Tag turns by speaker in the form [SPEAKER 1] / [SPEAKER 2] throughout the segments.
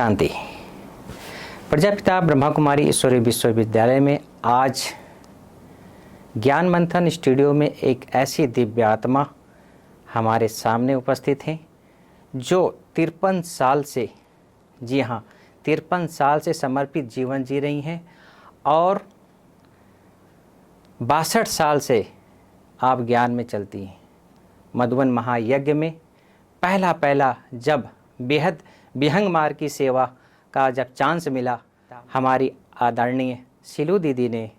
[SPEAKER 1] शांति। प्रजापिता ब्रह्मा कुमारी ईश्वरीय विश्वविद्यालय में आज ज्ञान मंथन स्टूडियो में एक ऐसी दिव्य आत्मा हमारे सामने उपस्थित हैं जो 53 साल से, जी हाँ 53 साल से समर्पित जीवन जी रही हैं और 62 साल से आप ज्ञान में चलती हैं। मधुबन महायज्ञ में पहला जब बेहद विहंग मार्ग की सेवा का जब चांस मिला, हमारी आदरणीय सिलू दीदी ने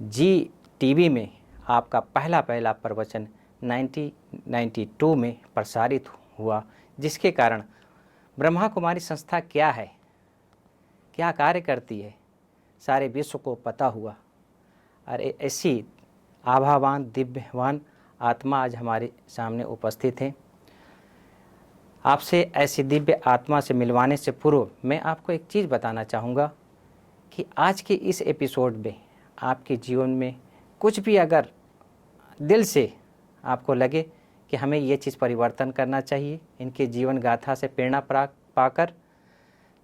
[SPEAKER 1] जी टीवी में आपका पहला प्रवचन 1992 में प्रसारित हुआ, जिसके कारण ब्रह्मा कुमारी संस्था क्या है, क्या कार्य करती है, सारे विश्व को पता हुआ। और ऐसी आभावान दिव्यवान आत्मा आज हमारे सामने उपस्थित है। आपसे ऐसी दिव्य आत्मा से मिलवाने से पूर्व मैं आपको एक चीज़ बताना चाहूँगा कि आज के इस एपिसोड में आपके जीवन में कुछ भी अगर दिल से आपको लगे कि हमें ये चीज़ परिवर्तन करना चाहिए, इनके जीवन गाथा से प्रेरणा पाकर,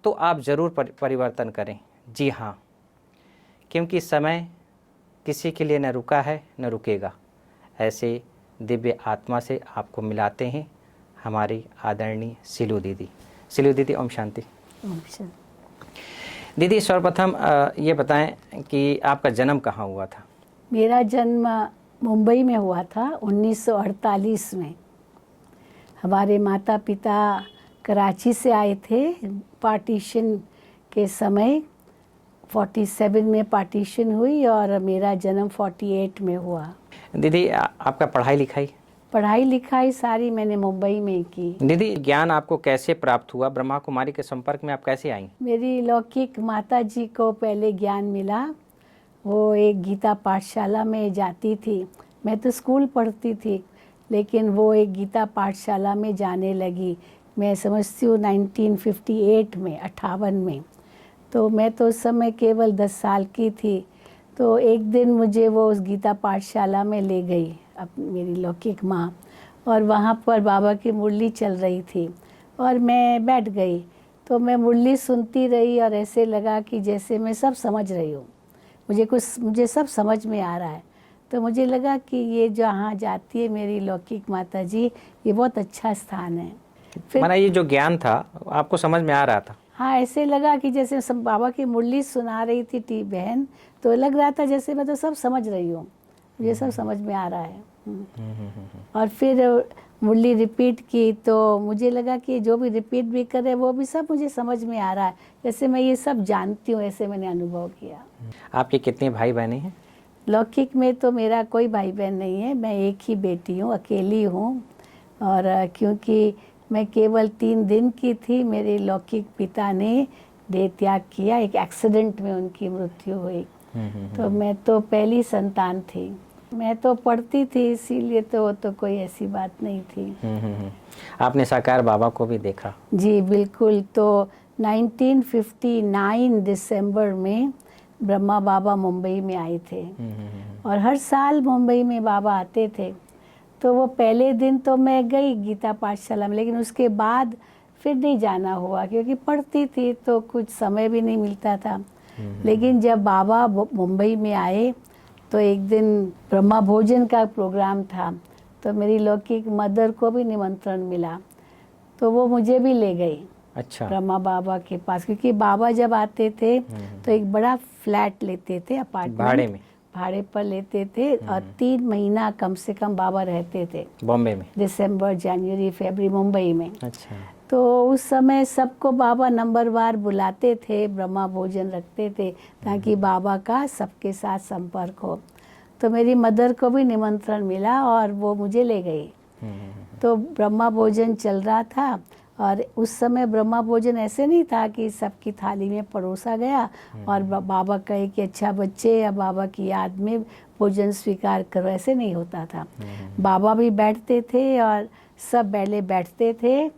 [SPEAKER 1] तो आप ज़रूर परिवर्तन करें। जी हाँ, क्योंकि समय किसी के लिए न रुका है न रुकेगा। ऐसे दिव्य आत्मा से आपको मिलाते हैं हमारी आदरणीय सिलू दीदी। सिलू दीदी, ओम शांति।
[SPEAKER 2] ओम शांति।
[SPEAKER 1] दीदी, सर्वप्रथम ये बताएं कि आपका जन्म कहाँ हुआ था?
[SPEAKER 2] मेरा जन्म मुंबई में हुआ था 1948 में। हमारे माता पिता कराची से आए थे पार्टीशन के समय। 47 में पार्टीशन हुई और मेरा जन्म 48 में हुआ।
[SPEAKER 1] दीदी, आपका पढ़ाई लिखाई
[SPEAKER 2] सारी मैंने मुंबई में की।
[SPEAKER 1] दीदी, ज्ञान आपको कैसे प्राप्त हुआ? ब्रह्मा कुमारी के संपर्क में आप कैसे आई?
[SPEAKER 2] मेरी लौकिक माता जी को पहले ज्ञान मिला। वो एक गीता पाठशाला में जाती थी। मैं तो स्कूल पढ़ती थी, लेकिन वो एक गीता पाठशाला में जाने लगी। मैं समझती हूँ 1958 में, 58 में। तो मैं तो उस समय केवल 10 साल की थी। तो एक दिन मुझे वो उस गीता पाठशाला में ले गई अब मेरी लौकिक माँ, और वहाँ पर बाबा की मुरली चल रही थी और मैं बैठ गई। तो मैं मुरली सुनती रही और ऐसे लगा कि जैसे मैं सब समझ रही हूँ, मुझे सब समझ में आ रहा है। तो मुझे लगा कि ये जहाँ जाती है मेरी लौकिक माता जी, ये बहुत अच्छा स्थान है। फिर
[SPEAKER 1] माना ये जो ज्ञान था आपको समझ में आ रहा था?
[SPEAKER 2] हाँ, ऐसे लगा कि जैसे सब बाबा की मुरली सुना रही थी बहन, तो लग रहा था जैसे मैं तो सब समझ रही हूँ, मुझे सब समझ में आ रहा है। और फिर मुरली रिपीट की तो मुझे लगा कि जो भी रिपीट भी करे वो भी सब मुझे समझ में आ रहा है, जैसे मैं ये सब जानती हूँ, ऐसे मैंने अनुभव किया।
[SPEAKER 1] आपके कितने भाई बहनें हैं?
[SPEAKER 2] लौकिक में तो मेरा कोई भाई बहन नहीं है, मैं एक ही बेटी हूँ, अकेली हूँ। और क्योंकि मैं केवल 3 दिन की थी, मेरे लौकिक पिता ने देह त्याग किया, एक एक्सीडेंट में उनकी मृत्यु हुई। तो मैं तो पहली संतान थी। मैं तो पढ़ती थी, इसीलिए तो कोई ऐसी बात नहीं थी।
[SPEAKER 1] आपने साकार बाबा को भी देखा?
[SPEAKER 2] जी बिल्कुल। तो 1959 दिसंबर में ब्रह्मा बाबा मुंबई में आए थे और हर साल मुंबई में बाबा आते थे। तो वो पहले दिन तो मैं गई गीता पाठशाला में, लेकिन उसके बाद फिर नहीं जाना हुआ क्योंकि पढ़ती थी तो कुछ समय भी नहीं मिलता था। लेकिन जब बाबा मुंबई में आए तो एक दिन ब्रह्मा भोजन का प्रोग्राम था, तो मेरी लौकिक मदर को भी निमंत्रण मिला, तो वो मुझे भी ले गई।
[SPEAKER 1] अच्छा।
[SPEAKER 2] ब्रह्मा बाबा के पास, क्योंकि बाबा जब आते थे तो एक बड़ा फ्लैट लेते थे, अपार्टमेंट भाड़े पर लेते थे और 3 महीना कम से कम बाबा रहते थे
[SPEAKER 1] बॉम्बे में,
[SPEAKER 2] दिसंबर जनवरी फरवरी मुंबई में।
[SPEAKER 1] अच्छा।
[SPEAKER 2] तो उस समय सबको बाबा नंबरवार बुलाते थे, ब्रह्मा भोजन रखते थे ताकि बाबा का सबके साथ संपर्क हो। तो मेरी मदर को भी निमंत्रण मिला और वो मुझे ले गई। तो ब्रह्मा भोजन चल रहा था और उस समय ब्रह्मा भोजन ऐसे नहीं था कि सबकी थाली में परोसा गया और बाबा कहे कि अच्छा बच्चे या बाबा की याद में भोजन स्वीकार करो, ऐसे नहीं होता था। बाबा भी बैठते थे और सब पहले बैठते थे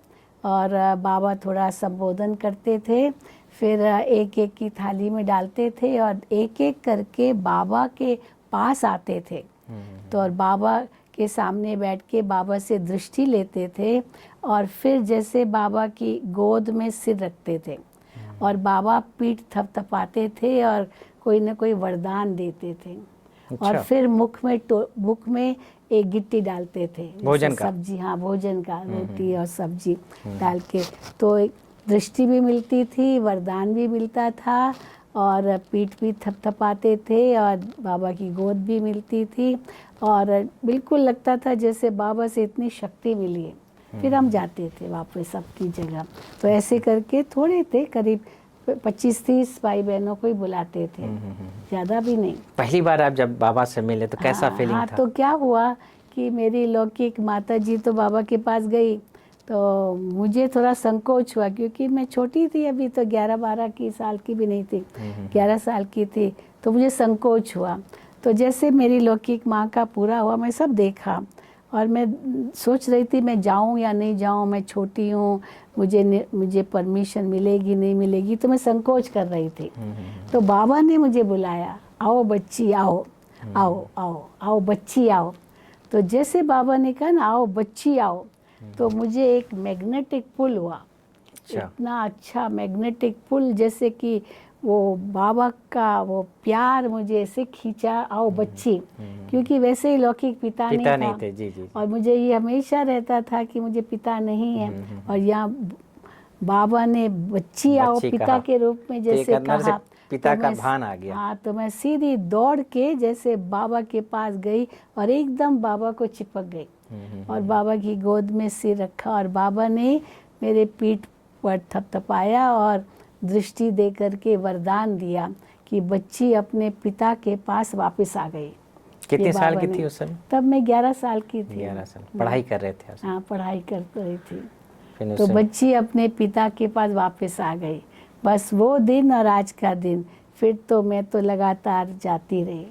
[SPEAKER 2] और बाबा थोड़ा संबोधन करते थे, फिर एक एक की थाली में डालते थे और एक एक करके बाबा के पास आते थे। तो और बाबा के सामने बैठ के बाबा से दृष्टि लेते थे और फिर जैसे बाबा की गोद में सिर रखते थे और बाबा पीठ थपथपाते थे और कोई न कोई वरदान देते थे। और फिर मुख में एक गिट्टी डालते थे,
[SPEAKER 1] भोजन का,
[SPEAKER 2] सब्जी, हाँ भोजन का, रोटी और सब्जी डाल के, तो एक दृष्टि भी मिलती थी, वरदान भी मिलता था और पीठ भी थपथपाते थे और बाबा की गोद भी मिलती थी और बिल्कुल लगता था जैसे बाबा से इतनी शक्ति मिली है। फिर हम जाते थे वापस सबकी जगह। तो ऐसे करके थोड़े थे, करीब 25-30 भाई बहनों को ही बुलाते थे, ज़्यादा भी नहीं।
[SPEAKER 1] पहली बार आप जब बाबा से मिले तो कैसा फीलिंग
[SPEAKER 2] हाँ,
[SPEAKER 1] था?
[SPEAKER 2] तो क्या हुआ कि मेरी लौकिक माता जी तो बाबा के पास गई, तो मुझे थोड़ा संकोच हुआ क्योंकि मैं छोटी थी, अभी तो 11-12 की साल की भी नहीं थी, 11 साल की थी, तो मुझे संकोच हुआ। तो जैसे मेरी लौकिक माँ का पूरा हुआ, मैं सब देखा और मैं सोच रही थी मैं जाऊँ या नहीं जाऊँ, मैं छोटी हूँ, मुझे परमिशन मिलेगी नहीं मिलेगी, तो मैं संकोच कर रही थी। तो बाबा ने मुझे बुलाया, आओ बच्ची आओ, आओ आओ आओ बच्ची आओ। तो जैसे बाबा ने कहा ना आओ बच्ची आओ, तो मुझे एक मैग्नेटिक पुल हुआ। इतना अच्छा मैग्नेटिक पुल, जैसे कि वो बाबा का वो प्यार मुझे ऐसे खींचा, आओ बच्ची, क्योंकि वैसे ही लौकिक पिता नहीं था।
[SPEAKER 1] थे, जी, जी।
[SPEAKER 2] और मुझे ये हमेशा रहता था कि मुझे पिता नहीं है, और यहाँ बाबा ने बच्ची आओ पिता के रूप में जैसे कहा,
[SPEAKER 1] पिता का भान आ गया।
[SPEAKER 2] हाँ, तो मैं सीधी दौड़ के जैसे बाबा के पास गई और एकदम बाबा को चिपक गई और बाबा की गोद में सिर रखा और बाबा ने मेरे पीठ पर थपथपाया और दृष्टि दे करके वरदान दिया कि बच्ची अपने पिता के पास वापस आ गई।
[SPEAKER 1] कितने साल की थी उस समय?
[SPEAKER 2] तब मैं 11 साल की थी।
[SPEAKER 1] 11 साल पढ़ाई कर रहे थे?
[SPEAKER 2] हाँ, पढ़ाई कर रही थी। तो बच्ची अपने पिता के पास वापस आ गई। बस वो दिन और आज का दिन, फिर तो मैं तो लगातार जाती रही,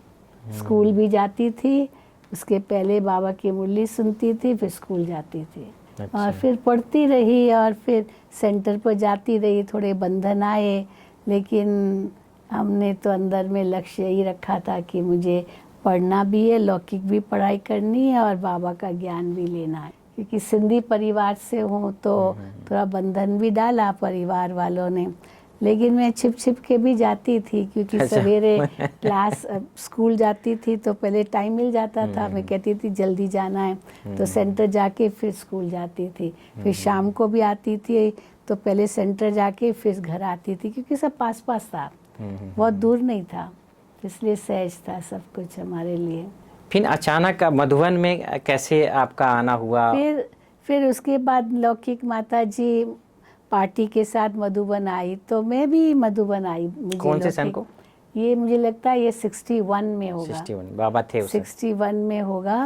[SPEAKER 2] स्कूल भी जाती थी, उसके पहले बाबा की मुरली सुनती थी, फिर स्कूल जाती थी। अच्छा। और फिर पढ़ती रही और फिर सेंटर पर जाती रही। थोड़े बंधन आए, लेकिन हमने तो अंदर में लक्ष्य यही रखा था कि मुझे पढ़ना भी है, लौकिक भी पढ़ाई करनी है और बाबा का ज्ञान भी लेना है। क्योंकि सिंधी परिवार से हूँ तो थोड़ा बंधन भी डाला परिवार वालों ने, लेकिन मैं छिप छिप के भी जाती थी क्योंकि सवेरे क्लास स्कूल जाती थी तो पहले टाइम मिल जाता था, मैं कहती थी जल्दी जाना है तो सेंटर जाके फिर स्कूल जाती थी, फिर शाम को भी आती थी तो पहले सेंटर जाके फिर घर आती थी क्योंकि सब पास पास था, बहुत दूर नहीं था, इसलिए सहज था सब कुछ हमारे लिए।
[SPEAKER 1] फिर अचानक मधुबन में कैसे आपका आना हुआ?
[SPEAKER 2] फिर उसके बाद लौकिक माता जी पार्टी के साथ मधुबन आई तो मैं भी मधुबन आई।
[SPEAKER 1] कौन से सन को?
[SPEAKER 2] ये मुझे लगता है ये 61 में होगा।
[SPEAKER 1] 61 बाबा थे उस
[SPEAKER 2] 61 में होगा।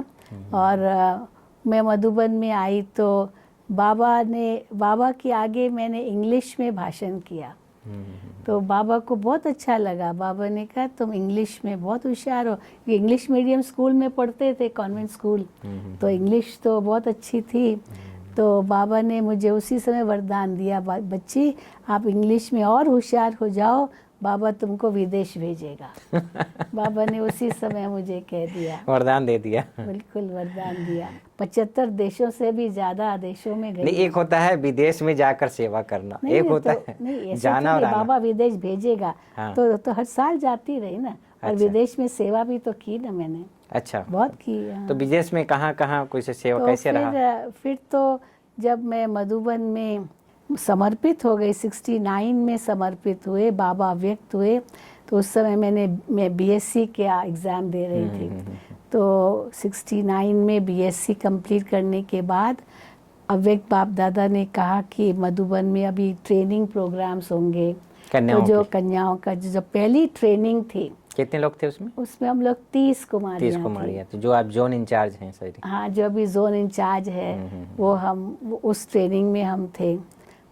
[SPEAKER 2] और मैं मधुबन में आई तो बाबा के आगे मैंने इंग्लिश में भाषण किया तो बाबा को बहुत अच्छा लगा। बाबा ने कहा तुम इंग्लिश में बहुत होशियार हो, ये इंग्लिश मीडियम स्कूल में पढ़ते थे, कॉन्वेंट स्कूल, तो इंग्लिश तो बहुत अच्छी थी। तो बाबा ने मुझे उसी समय वरदान दिया, बच्ची आप इंग्लिश में और होशियार हो जाओ, बाबा तुमको विदेश भेजेगा। बाबा ने उसी समय मुझे कह दिया,
[SPEAKER 1] वरदान दे दिया।
[SPEAKER 2] बिल्कुल वरदान दिया। 75 देशों से भी ज्यादा देशों में गई।
[SPEAKER 1] नहीं, एक होता है विदेश में जाकर सेवा करना, एक होता है जाना और आना।
[SPEAKER 2] बाबा विदेश भेजेगा। हाँ। तो हर साल जाती रही ना। और अच्छा। विदेश में सेवा भी तो की ना मैंने।
[SPEAKER 1] अच्छा,
[SPEAKER 2] बहुत की। हाँ।
[SPEAKER 1] तो विदेश में कहाँ कोई सेवा तो कैसे रहा?
[SPEAKER 2] फिर तो जब मैं मधुबन में समर्पित हो गई, 69 में समर्पित हुए, बाबा व्यक्त हुए, तो उस समय मैं बीएससी का एग्ज़ाम दे रही थी। तो 69 में बीएससी कंप्लीट करने के बाद अव्यक्त बाप दादा ने कहा कि मधुबन में अभी ट्रेनिंग प्रोग्राम्स होंगे, तो जो कन्याओं का जो पहली ट्रेनिंग थी।
[SPEAKER 1] कितने लोग थे उसमें?
[SPEAKER 2] उसमें हम लोग 30 कुमारियाँ
[SPEAKER 1] थी। जो आप जोन इंचार्ज हैं सर?
[SPEAKER 2] हाँ, जो अभी जोन इंचार्ज है वो हम उस ट्रेनिंग में हम थे।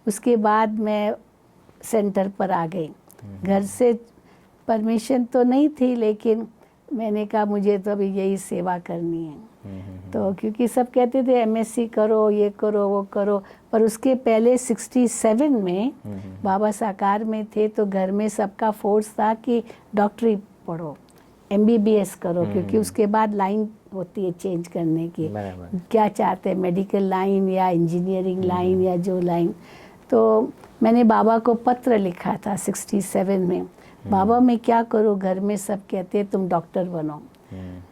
[SPEAKER 2] उसके बाद मैं सेंटर पर आ गई। घर से परमिशन तो नहीं थी, लेकिन मैंने कहा मुझे तो अभी यही सेवा करनी है। तो क्योंकि सब कहते थे एमएससी करो, ये करो, वो करो, पर उसके पहले 67 में बाबा साकार में थे तो घर में सबका फोर्स था कि डॉक्टरी पढ़ो, एमबीबीएस करो, क्योंकि उसके बाद लाइन होती है चेंज करने की, क्या चाहते हैं, मेडिकल लाइन या इंजीनियरिंग लाइन या जो लाइन। तो मैंने बाबा को पत्र लिखा था 67 में, बाबा मैं क्या करूँ, घर में सब कहते हैं तुम डॉक्टर बनो,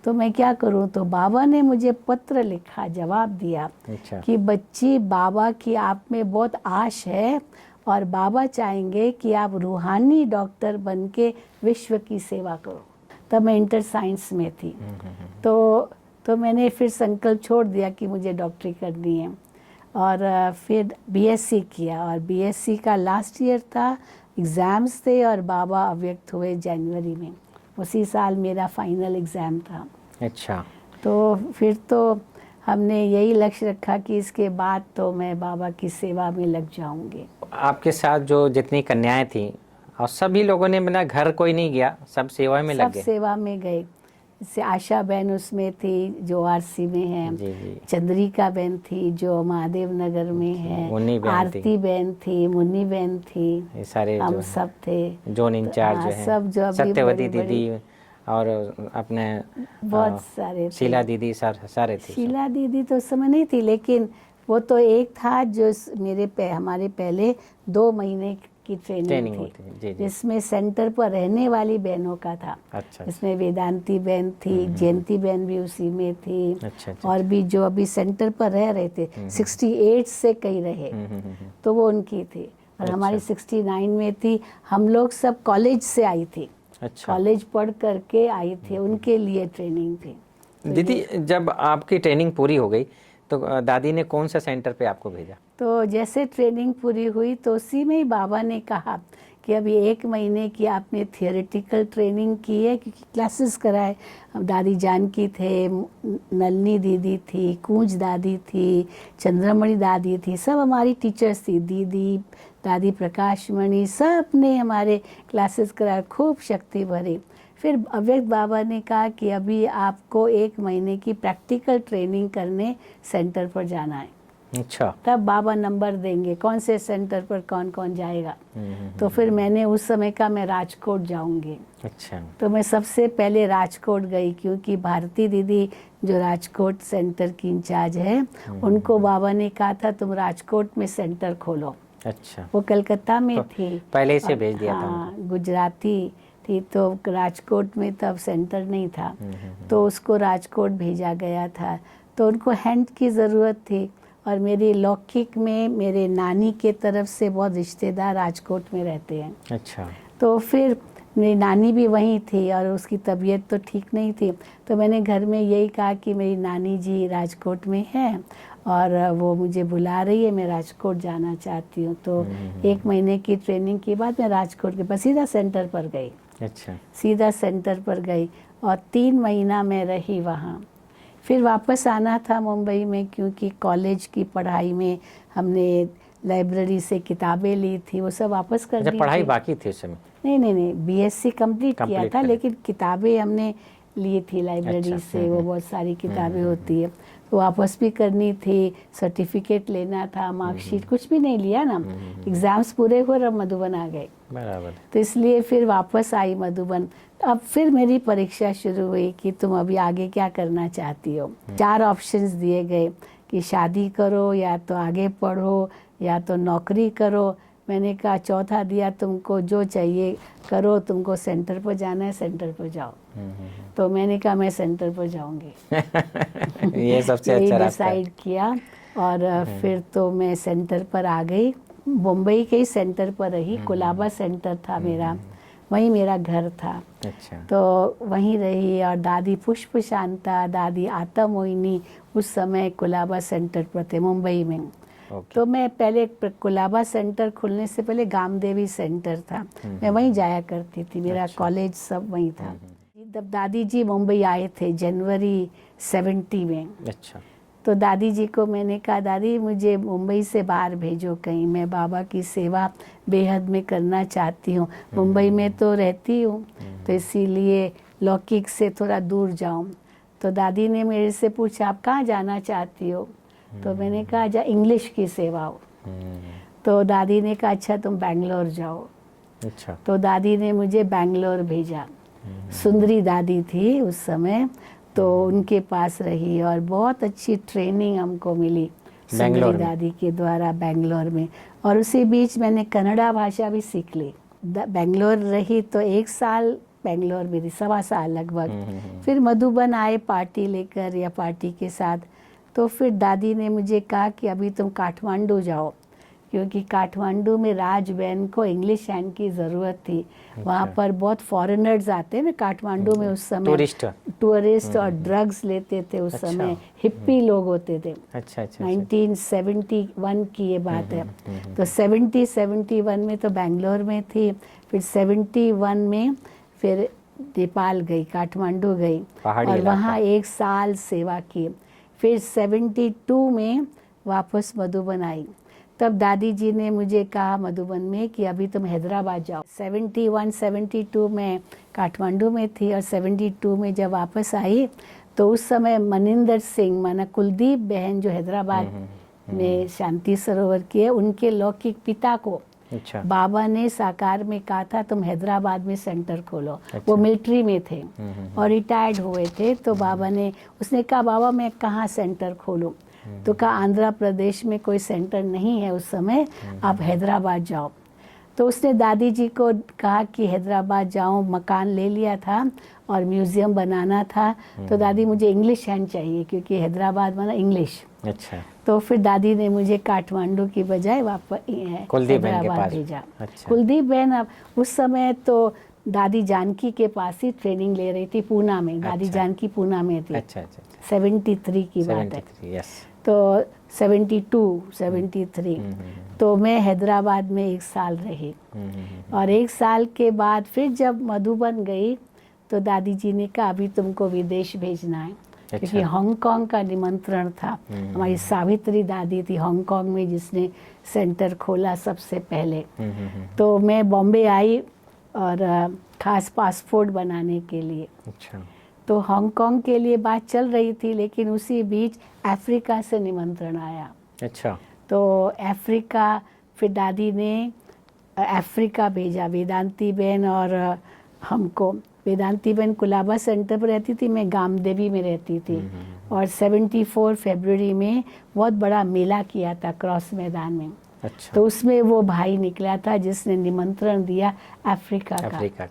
[SPEAKER 2] तो मैं क्या करूँ। तो बाबा ने मुझे पत्र लिखा, जवाब दिया
[SPEAKER 1] अच्छा।
[SPEAKER 2] कि बच्ची, बाबा की आप में बहुत आश है और बाबा चाहेंगे कि आप रूहानी डॉक्टर बन के विश्व की सेवा करो। तब मैं इंटर साइंस में थी। तो मैंने फिर संकल्प छोड़ दिया कि मुझे डॉक्टरी करनी है और फिर बीएससी किया और बीएससी का लास्ट ईयर था, एग्ज़ाम्स थे और बाबा अव्यक्त हुए जनवरी में। उसी साल मेरा फाइनल एग्ज़ाम था।
[SPEAKER 1] अच्छा।
[SPEAKER 2] तो फिर तो हमने यही लक्ष्य रखा कि इसके बाद तो मैं बाबा की सेवा में लग जाऊंगी।
[SPEAKER 1] आपके साथ जो जितनी कन्याएं थी और सभी लोगों ने, मेरा घर कोई नहीं गया, सब सेवा में लग
[SPEAKER 2] सब
[SPEAKER 1] गए।
[SPEAKER 2] सेवा में गए। जैसे आशा बहन उसमें थी जो आरसी में है,
[SPEAKER 1] जी जी।
[SPEAKER 2] चंद्रिका बहन थी जो महादेव नगर में है,
[SPEAKER 1] मुन्नी बहन
[SPEAKER 2] आरती बहन थी, मुन्नी बहन थी,
[SPEAKER 1] ये सारे
[SPEAKER 2] हम
[SPEAKER 1] जो
[SPEAKER 2] सब थे।
[SPEAKER 1] जोन इंचार्ज
[SPEAKER 2] हाँ,
[SPEAKER 1] जो हैं,
[SPEAKER 2] सब जो अभी
[SPEAKER 1] सत्यवती
[SPEAKER 2] बड़ी-बड़ी
[SPEAKER 1] दीदी और अपने
[SPEAKER 2] बहुत सारे थे।
[SPEAKER 1] शीला दीदी, सारे थे।
[SPEAKER 2] शीला दीदी तो उस समय नहीं थी, लेकिन वो तो एक था जो हमारे पहले 2 महीने की ट्रेनिंग
[SPEAKER 1] होती
[SPEAKER 2] थी,
[SPEAKER 1] जी जी।
[SPEAKER 2] जिसमें सेंटर पर रहने वाली बहनों का था।
[SPEAKER 1] अच्छा।
[SPEAKER 2] इसमें वेदांती बहन थी, जयंती बहन भी उसी में थी।
[SPEAKER 1] अच्छा।
[SPEAKER 2] और भी जो अभी सेंटर पर रह रहे थे 68 से कई रहे, तो वो उनकी थी। और हमारी 69 में थी। हम लोग सब कॉलेज से आई थी।
[SPEAKER 1] अच्छा।
[SPEAKER 2] कॉलेज पढ़ करके आई थी, उनके लिए ट्रेनिंग थी।
[SPEAKER 1] दीदी, जब आपकी ट्रेनिंग पूरी हो गई तो दादी ने कौन सा सेंटर पे आपको भेजा?
[SPEAKER 2] तो जैसे ट्रेनिंग पूरी हुई तो उसी में ही बाबा ने कहा कि अभी 1 महीने की आपने थियोरेटिकल ट्रेनिंग की है, क्योंकि क्लासेस कराए। दादी जानकी थे, नलनी दीदी थी, कूंज दादी थी, चंद्रमणि दादी थी, सब हमारी टीचर्स थी। दीदी, दादी प्रकाशमणि, सब ने हमारे क्लासेस कराए, खूब शक्ति भरी। फिर अव्यक्त बाबा ने कहा कि अभी आपको 1 महीने की प्रैक्टिकल ट्रेनिंग करने सेंटर पर जाना है।
[SPEAKER 1] अच्छा।
[SPEAKER 2] तब बाबा नंबर देंगे कौन से सेंटर पर कौन कौन जाएगा। तो फिर मैंने उस समय कहा मैं राजकोट जाऊंगी।
[SPEAKER 1] अच्छा।
[SPEAKER 2] तो मैं सबसे पहले राजकोट गई, क्योंकि भारती दीदी जो राजकोट सेंटर की इंचार्ज है, उनको बाबा ने कहा था तुम राजकोट में सेंटर खोलो।
[SPEAKER 1] अच्छा।
[SPEAKER 2] वो कलकत्ता में
[SPEAKER 1] तो
[SPEAKER 2] थी,
[SPEAKER 1] पहले से भेज दिया था
[SPEAKER 2] हाँ, गुजराती थी, तो राजकोट में तब सेंटर नहीं था, तो उसको राजकोट भेजा गया था। तो उनको हैंड की ज़रूरत थी और मेरी लौकिक में मेरे नानी के तरफ से बहुत रिश्तेदार राजकोट में रहते हैं।
[SPEAKER 1] अच्छा।
[SPEAKER 2] तो फिर मेरी नानी भी वहीं थी और उसकी तबीयत तो ठीक नहीं थी, तो मैंने घर में यही कहा कि मेरी नानी जी राजकोट में है और वो मुझे बुला रही है, मैं राजकोट जाना चाहती हूँ। तो 1 महीने की ट्रेनिंग के बाद मैं राजकोट के पास सीधा सेंटर पर गई।
[SPEAKER 1] अच्छा।
[SPEAKER 2] सीधा सेंटर पर गई और 3 महीना मैं रही वहाँ। फिर वापस आना था मुंबई में, क्योंकि कॉलेज की पढ़ाई में हमने लाइब्रेरी से किताबें ली थी, वो सब वापस कर दी।
[SPEAKER 1] अच्छा, पढ़ाई बाकी थी उस समय?
[SPEAKER 2] नहीं, बीएससी कंप्लीट किया था, लेकिन किताबें हमने ली थी लाइब्रेरी से, वो बहुत सारी किताबें होती है, तो वापस भी करनी थी, सर्टिफिकेट लेना था, मार्कशीट, कुछ भी नहीं लिया ना। एग्ज़ाम्स पूरे हुए और मधुबन आ गए।
[SPEAKER 1] बराबर।
[SPEAKER 2] तो इसलिए फिर वापस आई मधुबन। अब फिर मेरी परीक्षा शुरू हुई कि तुम अभी आगे क्या करना चाहती हो। 4 ऑप्शंस दिए गए कि शादी करो, या तो आगे पढ़ो, या तो नौकरी करो। मैंने कहा चौथा दिया, तुमको जो चाहिए करो, तुमको सेंटर पर जाना है, सेंटर पर जाओ। तो मैंने कहा मैं सेंटर पर जाऊंगी।
[SPEAKER 1] ये सबसे अच्छा रास्ता
[SPEAKER 2] डिसाइड किया और फिर तो मैं सेंटर पर आ गई। मुंबई के ही सेंटर पर रही, कुलाबा सेंटर था मेरा, वहीं मेरा घर था।
[SPEAKER 1] अच्छा।
[SPEAKER 2] तो वहीं रही और दादी पुष्प शांता, दादी आता मोहिनी उस समय कुलाबा सेंटर पर थे मुंबई में। तो मैं पहले कुलाबा सेंटर खुलने से पहले गामदेवी सेंटर था, मैं वहीं जाया करती थी, मेरा कॉलेज सब वहीं था। जब दादी जी मुंबई आए थे जनवरी 70 में,
[SPEAKER 1] अच्छा,
[SPEAKER 2] तो दादी जी को मैंने कहा दादी मुझे मुंबई से बाहर भेजो कहीं, मैं बाबा की सेवा बेहद में करना चाहती हूँ, मुंबई में तो रहती हूँ तो इसीलिए लौकिक से थोड़ा दूर जाऊँ। तो दादी ने मेरे से पूछा आप कहाँ जाना चाहती हो, तो मैंने कहा जा इंग्लिश की सेवा हो। तो दादी ने कहा अच्छा तुम बैंगलोर जाओ।
[SPEAKER 1] अच्छा।
[SPEAKER 2] तो दादी ने मुझे बैंगलोर भेजा। सुंदरी दादी थी उस समय, तो उनके पास रही और बहुत अच्छी ट्रेनिंग हमको मिली।
[SPEAKER 1] बेंगलोर
[SPEAKER 2] सुंदरी
[SPEAKER 1] में।
[SPEAKER 2] दादी के द्वारा बेंगलोर में। और उसी बीच मैंने कन्नड़ा भाषा भी सीख ली। बेंगलोर रही तो 1 साल बेंगलोर में रही, 1.25 साल लगभग। फिर मधुबन आए पार्टी लेकर या पार्टी के साथ। तो फिर दादी ने मुझे कहा कि अभी तुम काठमांडू जाओ, क्योंकि काठमांडू में राज बहन को इंग्लिश हैंड की ज़रूरत थी। वहाँ पर बहुत फॉरेनर्स आते हैं ना काठमांडू में उस समय, टूरिस्ट और ड्रग्स लेते थे उस समय, हिप्पी लोग होते थे।
[SPEAKER 1] अच्छा
[SPEAKER 2] 1971 की ये बात है। तो 71 में तो बेंगलोर में थी। फिर 71 में फिर नेपाल गई, काठमांडू गई
[SPEAKER 1] पहाड़ी
[SPEAKER 2] और
[SPEAKER 1] इलाका।
[SPEAKER 2] वहाँ 1 साल सेवा की। फिर 72 में वापस मधुबन आई। तब दादी जी ने मुझे कहा मधुबन में कि अभी तुम हैदराबाद जाओ। 71-72 में काठमांडू में थी और 72 में जब वापस आई तो उस समय मनिंदर सिंह माना कुलदीप बहन जो हैदराबाद में शांति सरोवर की है, उनके लौकिक पिता को
[SPEAKER 1] अच्छा
[SPEAKER 2] बाबा ने साकार में कहा था तुम हैदराबाद में सेंटर खोलो। वो मिलिट्री में थे और रिटायर्ड हुए थे। तो बाबा ने, उसने कहा बाबा मैं कहाँ सेंटर खोलूं? तो कहा आंध्र प्रदेश में कोई सेंटर नहीं है उस समय, आप हैदराबाद जाओ। तो उसने दादी जी को कहा कि हैदराबाद जाऊं, मकान ले लिया था और म्यूज़ियम बनाना था। तो दादी मुझे इंग्लिश हैंड चाहिए क्योंकि हैदराबाद माना इंग्लिश।
[SPEAKER 1] अच्छा
[SPEAKER 2] तो फिर दादी ने मुझे काठमांडू की बजाय वापस
[SPEAKER 1] कुलदीप बहन के
[SPEAKER 2] हैदराबाद
[SPEAKER 1] पास
[SPEAKER 2] भेजा।
[SPEAKER 1] अच्छा
[SPEAKER 2] कुलदीप बहन अब उस समय तो दादी जानकी के पास ही ट्रेनिंग ले रही थी पूना में। दादी
[SPEAKER 1] अच्छा।
[SPEAKER 2] जानकी पूना में थी।
[SPEAKER 1] अच्छा
[SPEAKER 2] 73 की बात है।
[SPEAKER 1] 73 यस
[SPEAKER 2] तो 73 तो मैं हैदराबाद में 1 साल रही। और 1 साल के बाद फिर जब मधुबन गई तो दादी जी ने कहा अभी तुमको विदेश भेजना है, क्योंकि हांगकांग का निमंत्रण था। हमारी सावित्री दादी थी हांगकांग में जिसने सेंटर खोला सबसे पहले। तो मैं बॉम्बे आई और खास पासपोर्ट बनाने के लिए।
[SPEAKER 1] अच्छा
[SPEAKER 2] तो हांगकांग के लिए बात चल रही थी, लेकिन उसी बीच अफ्रीका से निमंत्रण आया।
[SPEAKER 1] अच्छा
[SPEAKER 2] तो अफ्रीका फिर दादी ने अफ्रीका भेजा, वेदांती बहन और हमको। वेदांती बहन कुलाबा सेंटर पर रहती थी, मैं गामदेवी में रहती थी। और 74 फरवरी में बहुत बड़ा मेला किया था क्रॉस मैदान में।
[SPEAKER 1] अच्छा
[SPEAKER 2] तो उसमें वो भाई निकला था जिसने निमंत्रण दिया अफ्रीका का।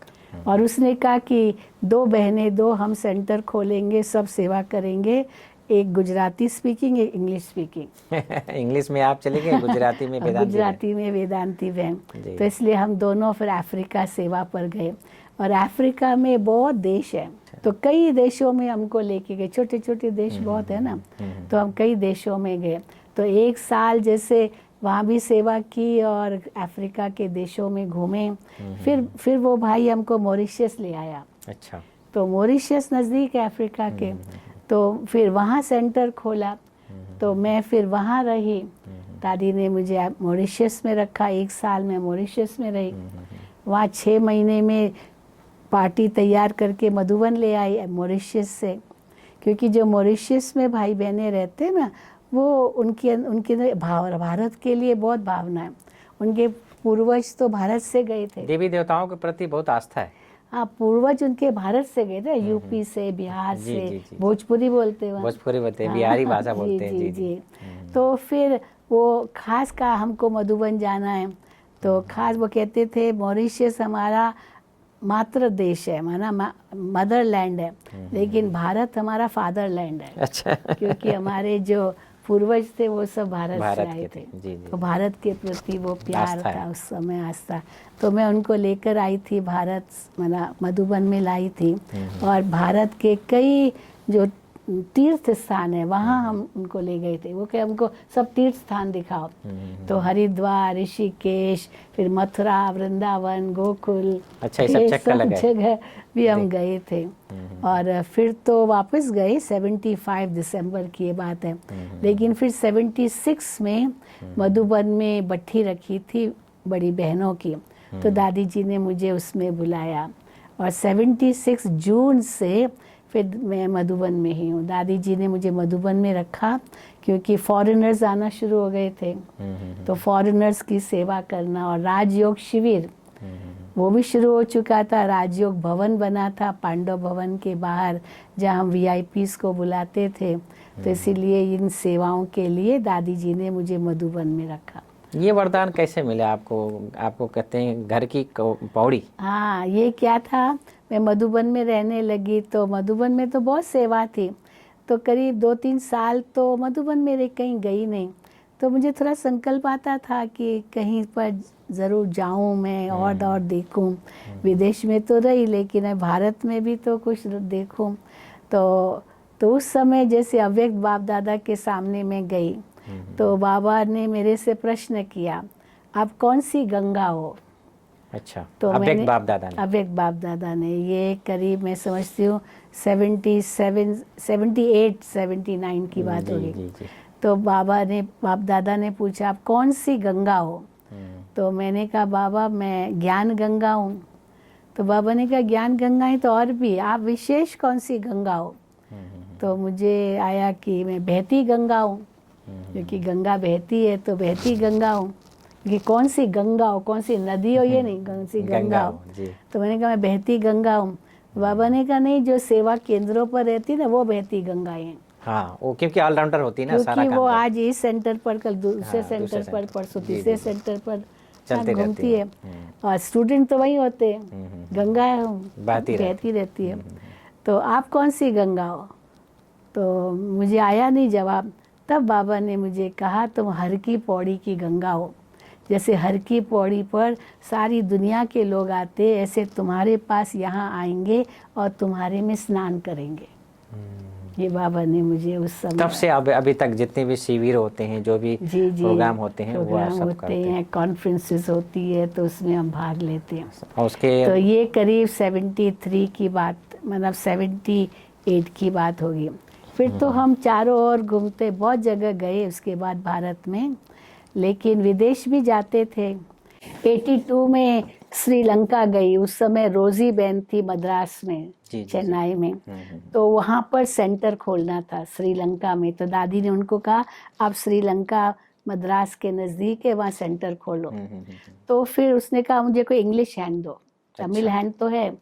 [SPEAKER 2] और उसने कहा कि 2 बहनें दो, हम सेंटर खोलेंगे, सब सेवा करेंगे, एक गुजराती स्पीकिंग एक इंग्लिश स्पीकिंग।
[SPEAKER 1] इंग्लिश में आप चले गए, गुजराती में वेदांती
[SPEAKER 2] गुजराती में वेदांती बहन। तो इसलिए हम दोनों फिर अफ्रीका सेवा पर गए। और अफ्रीका में बहुत देश है, तो कई देशों में हमको लेके गए। छोटे छोटे देश बहुत है ना, तो हम कई देशों में गए। तो 1 साल जैसे वहाँ भी सेवा की और अफ्रीका के देशों में घूमे। फिर वो भाई हमको मॉरिशस ले आया।
[SPEAKER 1] अच्छा
[SPEAKER 2] तो मॉरिशस नज़दीक है अफ्रीका के। तो फिर वहाँ सेंटर खोला। तो मैं फिर वहाँ रही। दादी ने मुझे मॉरिशस में रखा, 1 साल में मॉरिशस में रही। वहाँ 6 महीने में पार्टी तैयार करके मधुबन ले आई मॉरिशस से, क्योंकि जो मॉरिशस में भाई बहनें रहते हैं ना, वो उनके भारत के लिए बहुत भावना है। उनके पूर्वज तो भारत से गए थे,
[SPEAKER 1] देवी देवताओं के प्रति बहुत आस्था है।
[SPEAKER 2] हाँ, पूर्वज उनके भारत से गए थे, यूपी से, बिहार
[SPEAKER 1] जी,
[SPEAKER 2] से।
[SPEAKER 1] जी, जी।
[SPEAKER 2] भोजपुरी बोलते हैं वहाँ।
[SPEAKER 1] भोजपुरी बोलते हैं,
[SPEAKER 2] हाँ,
[SPEAKER 1] बिहारी भाषा
[SPEAKER 2] जी,
[SPEAKER 1] बोलते हैं।
[SPEAKER 2] जी जी। तो फिर वो खास कहा हमको मधुबन जाना है। तो खास वो कहते थे मॉरिशस हमारा मातृ देश है, माना मदरलैंड है, लेकिन भारत हमारा फादरलैंड है।
[SPEAKER 1] अच्छा
[SPEAKER 2] क्योंकि हमारे जो पूर्वज थे वो सब भारत से आए थे।
[SPEAKER 1] जी, जी।
[SPEAKER 2] तो भारत के प्रति वो प्यार
[SPEAKER 1] आस्था है।
[SPEAKER 2] था उस समय, आस्था। तो मैं उनको लेकर आई थी भारत, माना मधुबन में लाई थी। और भारत के कई जो तीर्थ स्थान है वहाँ हम उनको ले गए थे। वो क्या, हमको सब तीर्थ स्थान दिखाओ। तो हरिद्वार, ऋषिकेश, फिर मथुरा, वृंदावन, गोकुल,
[SPEAKER 1] अच्छा, ये सब चक्कर लगाए।
[SPEAKER 2] जगह भी हम गए थे। और फिर तो वापस गए, 75 दिसंबर की ये बात है। लेकिन फिर 76 में मधुबन में भट्ठी रखी थी बड़ी बहनों की, तो दादी जी ने मुझे उसमें बुलाया। और 76 जून से फिर मैं मधुबन में ही हूँ। दादी जी ने मुझे मधुबन में रखा क्योंकि फॉरेनर्स आना शुरू हो गए थे। तो फॉरेनर्स की सेवा करना, और राजयोग शिविर वो भी शुरू हो चुका था। राजयोग भवन बना था पांडव भवन के बाहर, जहाँ हम VIPs को बुलाते थे। तो इसीलिए इन सेवाओं के लिए दादी जी ने मुझे मधुबन में रखा।
[SPEAKER 1] ये वरदान कैसे मिला आपको? आपको कहते हैं घर की पौड़ी।
[SPEAKER 2] हाँ, ये क्या था, मैं मधुबन में रहने लगी तो मधुबन में तो बहुत सेवा थी, तो करीब 2-3 साल तो मधुबन मेरे कहीं गई नहीं। तो मुझे थोड़ा संकल्प आता था कि कहीं पर ज़रूर जाऊं मैं और देखूं। विदेश में तो रही लेकिन अब भारत में भी तो कुछ देखूं। तो उस समय जैसे अव्यक्त बाप दादा के सामने मैं गई तो बाबा ने मेरे से प्रश्न किया, आप कौन सी गंगा हो?
[SPEAKER 1] अच्छा,
[SPEAKER 2] तो
[SPEAKER 1] अव्यक्त बाप दादा ने।
[SPEAKER 2] अव्यक्त बाप दादा ने, ये करीब मैं समझती हूँ 77, 78, 79 की बात
[SPEAKER 1] जी,
[SPEAKER 2] होगी।
[SPEAKER 1] जी, जी।
[SPEAKER 2] तो बाप दादा ने पूछा, आप कौन सी गंगा हो? तो मैंने कहा, बाबा मैं ज्ञान गंगा हूँ। तो बाबा ने कहा, ज्ञान गंगा है तो और भी, आप विशेष कौन सी गंगा हो? तो मुझे आया कि मैं बहती गंगा हूँ, क्योंकि गंगा बहती है तो बहती गंगा हूँ। कि कौन सी गंगा हो, कौन सी नदी हो, ये नहीं, कौन सी गंगा हो।
[SPEAKER 1] जी।
[SPEAKER 2] तो मैंने कहा मैं बहती गंगा हूँ। बाबा ने कहा नहीं, जो सेवा केंद्रों पर रहती ना वो बहती गंगाएं हैं।
[SPEAKER 1] हाँ, वो क्योंकि ऑलराउंडर होती है ना, सारा
[SPEAKER 2] क्योंकि
[SPEAKER 1] काम
[SPEAKER 2] वो
[SPEAKER 1] करती
[SPEAKER 2] आज इस सेंटर पर, कल दूसरे
[SPEAKER 1] हाँ,
[SPEAKER 2] सेंटर
[SPEAKER 1] दूसरे
[SPEAKER 2] पर,
[SPEAKER 1] सेंटर।
[SPEAKER 2] परसों
[SPEAKER 1] जी,
[SPEAKER 2] तीसरे
[SPEAKER 1] जी, जी।
[SPEAKER 2] सेंटर पर
[SPEAKER 1] चलते
[SPEAKER 2] घूमती
[SPEAKER 1] रहती
[SPEAKER 2] है। और स्टूडेंट तो वही होते हैं, गंगा
[SPEAKER 1] बहती
[SPEAKER 2] बहती रहती है। तो आप कौन सी गंगा हो? तो मुझे आया नहीं जवाब। तब बाबा ने मुझे कहा, तुम हर की पौड़ी की गंगा हो। जैसे हर की पौड़ी पर सारी दुनिया के लोग आते, ऐसे तुम्हारे पास यहाँ आएंगे और तुम्हारे में स्नान करेंगे। ये बाबा ने मुझे उस समय,
[SPEAKER 1] तब से अभी तक जितने भी शिविर होते हैं, जो भी
[SPEAKER 2] जी
[SPEAKER 1] प्रोग्राम होते हैं, वो
[SPEAKER 2] प्रोग्राम
[SPEAKER 1] सब
[SPEAKER 2] होते
[SPEAKER 1] करते
[SPEAKER 2] हैं, कॉन्फ्रेंसेस होती है तो उसमें हम भाग लेते हैं।
[SPEAKER 1] और उसके
[SPEAKER 2] तो ये करीब 73 की बात, मतलब 78 की बात होगी। फिर तो हम चारों ओर घूमते, बहुत जगह गए उसके बाद भारत में, लेकिन विदेश भी जाते थे। 82 में श्रीलंका गई, उस समय रोजी बहन थी मद्रास में,
[SPEAKER 1] जी, जी,
[SPEAKER 2] चेन्नई में। तो वहाँ पर सेंटर खोलना था श्रीलंका में, तो दादी ने उनको कहा आप श्रीलंका मद्रास के नज़दीक है, वहाँ सेंटर खोलो। तो फिर उसने कहा मुझे कोई इंग्लिश हैंड दो, तमिल हैंड तो है।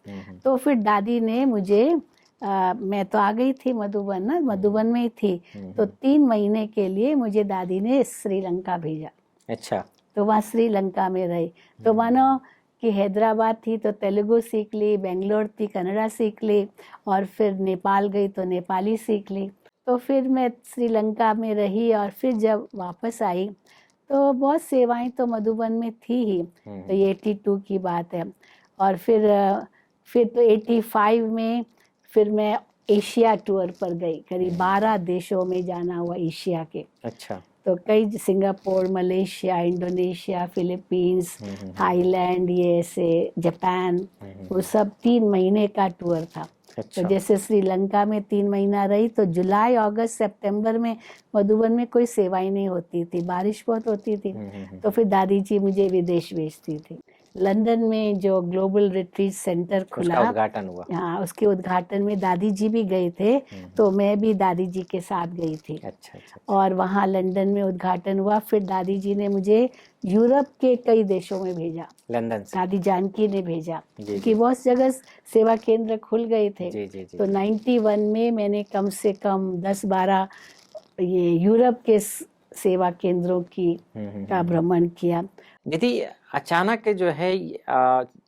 [SPEAKER 2] तो फिर दादी ने मुझे मैं तो आ गई थी मधुबन ना, मधुबन में ही थी, तो 3 महीने के लिए मुझे दादी ने श्रीलंका भेजा।
[SPEAKER 1] अच्छा।
[SPEAKER 2] तो वहाँ श्रीलंका में रही। तो मानो कि हैदराबाद थी तो तेलुगु सीख ली, बेंगलोर थी कन्नड़ा सीख ली, और फिर नेपाल गई तो नेपाली सीख ली। तो फिर मैं श्रीलंका में रही, और फिर जब वापस आई तो बहुत सेवाएं तो मधुबन में थी ही। तो ये 82 की बात है। और फिर तो 85 में फिर मैं एशिया टूर पर गई, करीब 12 देशों में जाना हुआ एशिया के।
[SPEAKER 1] अच्छा।
[SPEAKER 2] तो कई, Singapore, Malaysia, Indonesia, Philippines, Thailand, ये ऐसे जापान, वो सब 3 महीने का टूर था।
[SPEAKER 1] अच्छा।
[SPEAKER 2] तो जैसे श्रीलंका में 3 महीना रही तो जुलाई, अगस्त, सितंबर में मधुबन में कोई सेवाएं नहीं होती थी, बारिश बहुत होती थी। तो फिर दादी जी मुझे विदेश भेजती थी। लंदन में जो ग्लोबल रिट्रीट सेंटर खुला,
[SPEAKER 1] उसका उद्घाटन हुआ।
[SPEAKER 2] हाँ, उसके उद्घाटन में दादी जी भी गए थे, तो मैं भी दादी जी के साथ गई थी।
[SPEAKER 1] अच्छा, अच्छा।
[SPEAKER 2] और वहाँ लंदन में उद्घाटन हुआ। फिर दादी जी ने मुझे यूरोप के कई देशों में भेजा,
[SPEAKER 1] लंदन से
[SPEAKER 2] दादी जानकी ने भेजा,
[SPEAKER 1] जी,
[SPEAKER 2] क्योंकि बहुत जगह सेवा केंद्र खुल गए थे।
[SPEAKER 1] जी, जी, जी।
[SPEAKER 2] तो 91 में मैंने कम से कम 10-12 ये यूरोप के सेवा केंद्रों की का भ्रमण किया।
[SPEAKER 1] दीदी, अचानक जो है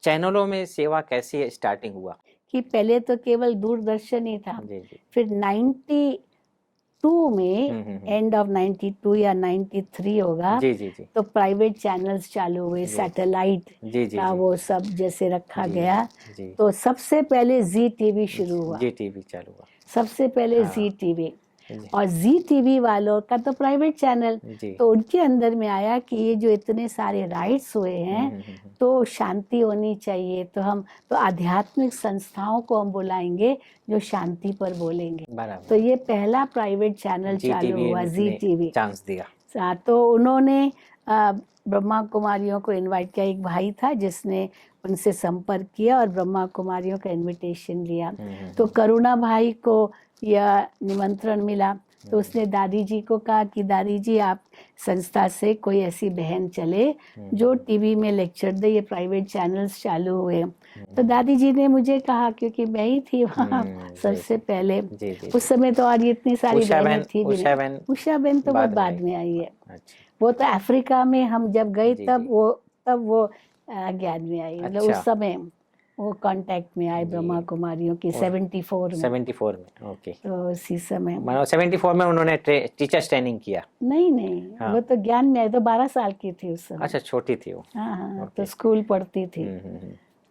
[SPEAKER 1] चैनलों में सेवा कैसे स्टार्टिंग हुआ?
[SPEAKER 2] कि पहले तो केवल दूरदर्शन ही था,
[SPEAKER 1] जी, जी।
[SPEAKER 2] फिर 92 में, एंड ऑफ 92 या 93 होगा,
[SPEAKER 1] जी, जी, जी।
[SPEAKER 2] तो प्राइवेट चैनल्स चालू हुए, सैटेलाइट
[SPEAKER 1] जी, जी,
[SPEAKER 2] का
[SPEAKER 1] जी।
[SPEAKER 2] वो सब जैसे रखा
[SPEAKER 1] जी,
[SPEAKER 2] गया।
[SPEAKER 1] जी।
[SPEAKER 2] तो सबसे पहले जी टीवी शुरू हुआ,
[SPEAKER 1] जी टीवी चालू हुआ।
[SPEAKER 2] सबसे पहले
[SPEAKER 1] हाँ।
[SPEAKER 2] जी टीवी।
[SPEAKER 1] जी।
[SPEAKER 2] और जी टीवी वालों का तो प्राइवेट चैनल,
[SPEAKER 1] जी।
[SPEAKER 2] तो उनके अंदर में आया कि ये जो इतने सारे राइट्स हुए हैं तो शांति होनी चाहिए, तो हम तो आध्यात्मिक संस्थाओं को हम बुलाएंगे जो शांति पर बोलेंगे।
[SPEAKER 1] बराबर।
[SPEAKER 2] तो ये पहला प्राइवेट चैनल
[SPEAKER 1] जी
[SPEAKER 2] चालू
[SPEAKER 1] टीवी
[SPEAKER 2] हुआ, जी
[SPEAKER 1] ने
[SPEAKER 2] टीवी
[SPEAKER 1] चांस दिया।
[SPEAKER 2] तो उन्होंने ब्रह्मा कुमारियों को इनवाइट किया। एक भाई था जिसने उनसे संपर्क किया और ब्रह्मा कुमारियों का इनविटेशन लिया। तो करुणा भाई को यह निमंत्रण मिला, तो उसने दादी जी को कहा कि दादी जी आप संस्था से कोई ऐसी बहन चले जो टीवी में लेक्चर दे, ये प्राइवेट चैनल्स चालू हुए। तो दादी जी ने मुझे कहा, क्योंकि मैं ही थी वहाँ सबसे पहले,
[SPEAKER 1] जी जी
[SPEAKER 2] उस समय तो और इतनी सारी
[SPEAKER 1] उषा
[SPEAKER 2] बहनें
[SPEAKER 1] बहन,
[SPEAKER 2] थी भी
[SPEAKER 1] उषा
[SPEAKER 2] नहीं।
[SPEAKER 1] बहन
[SPEAKER 2] उषा बहन तो बहुत बाद में आई है।
[SPEAKER 1] अच्छा
[SPEAKER 2] वो तो अफ्रीका में हम जब गए
[SPEAKER 1] जी,
[SPEAKER 2] तब
[SPEAKER 1] जी।
[SPEAKER 2] वो ज्ञान में आई, मतलब
[SPEAKER 1] अच्छा।
[SPEAKER 2] उस समय वो कांटेक्ट में आए
[SPEAKER 1] जी।
[SPEAKER 2] ब्रह्मा कुमारियों की
[SPEAKER 1] और
[SPEAKER 2] 74 में।
[SPEAKER 1] 74 में, ओके।
[SPEAKER 2] तो उसी समय
[SPEAKER 1] मतलब 74 में उन्होंने टीचर्स ट्रेनिंग किया।
[SPEAKER 2] नहीं
[SPEAKER 1] हाँ।
[SPEAKER 2] वो तो ज्ञान में आई, तो 12 साल की थी उस समय।
[SPEAKER 1] अच्छा, छोटी थी वो।
[SPEAKER 2] हाँ हाँ, तो
[SPEAKER 1] ओके।
[SPEAKER 2] स्कूल पढ़ती थी।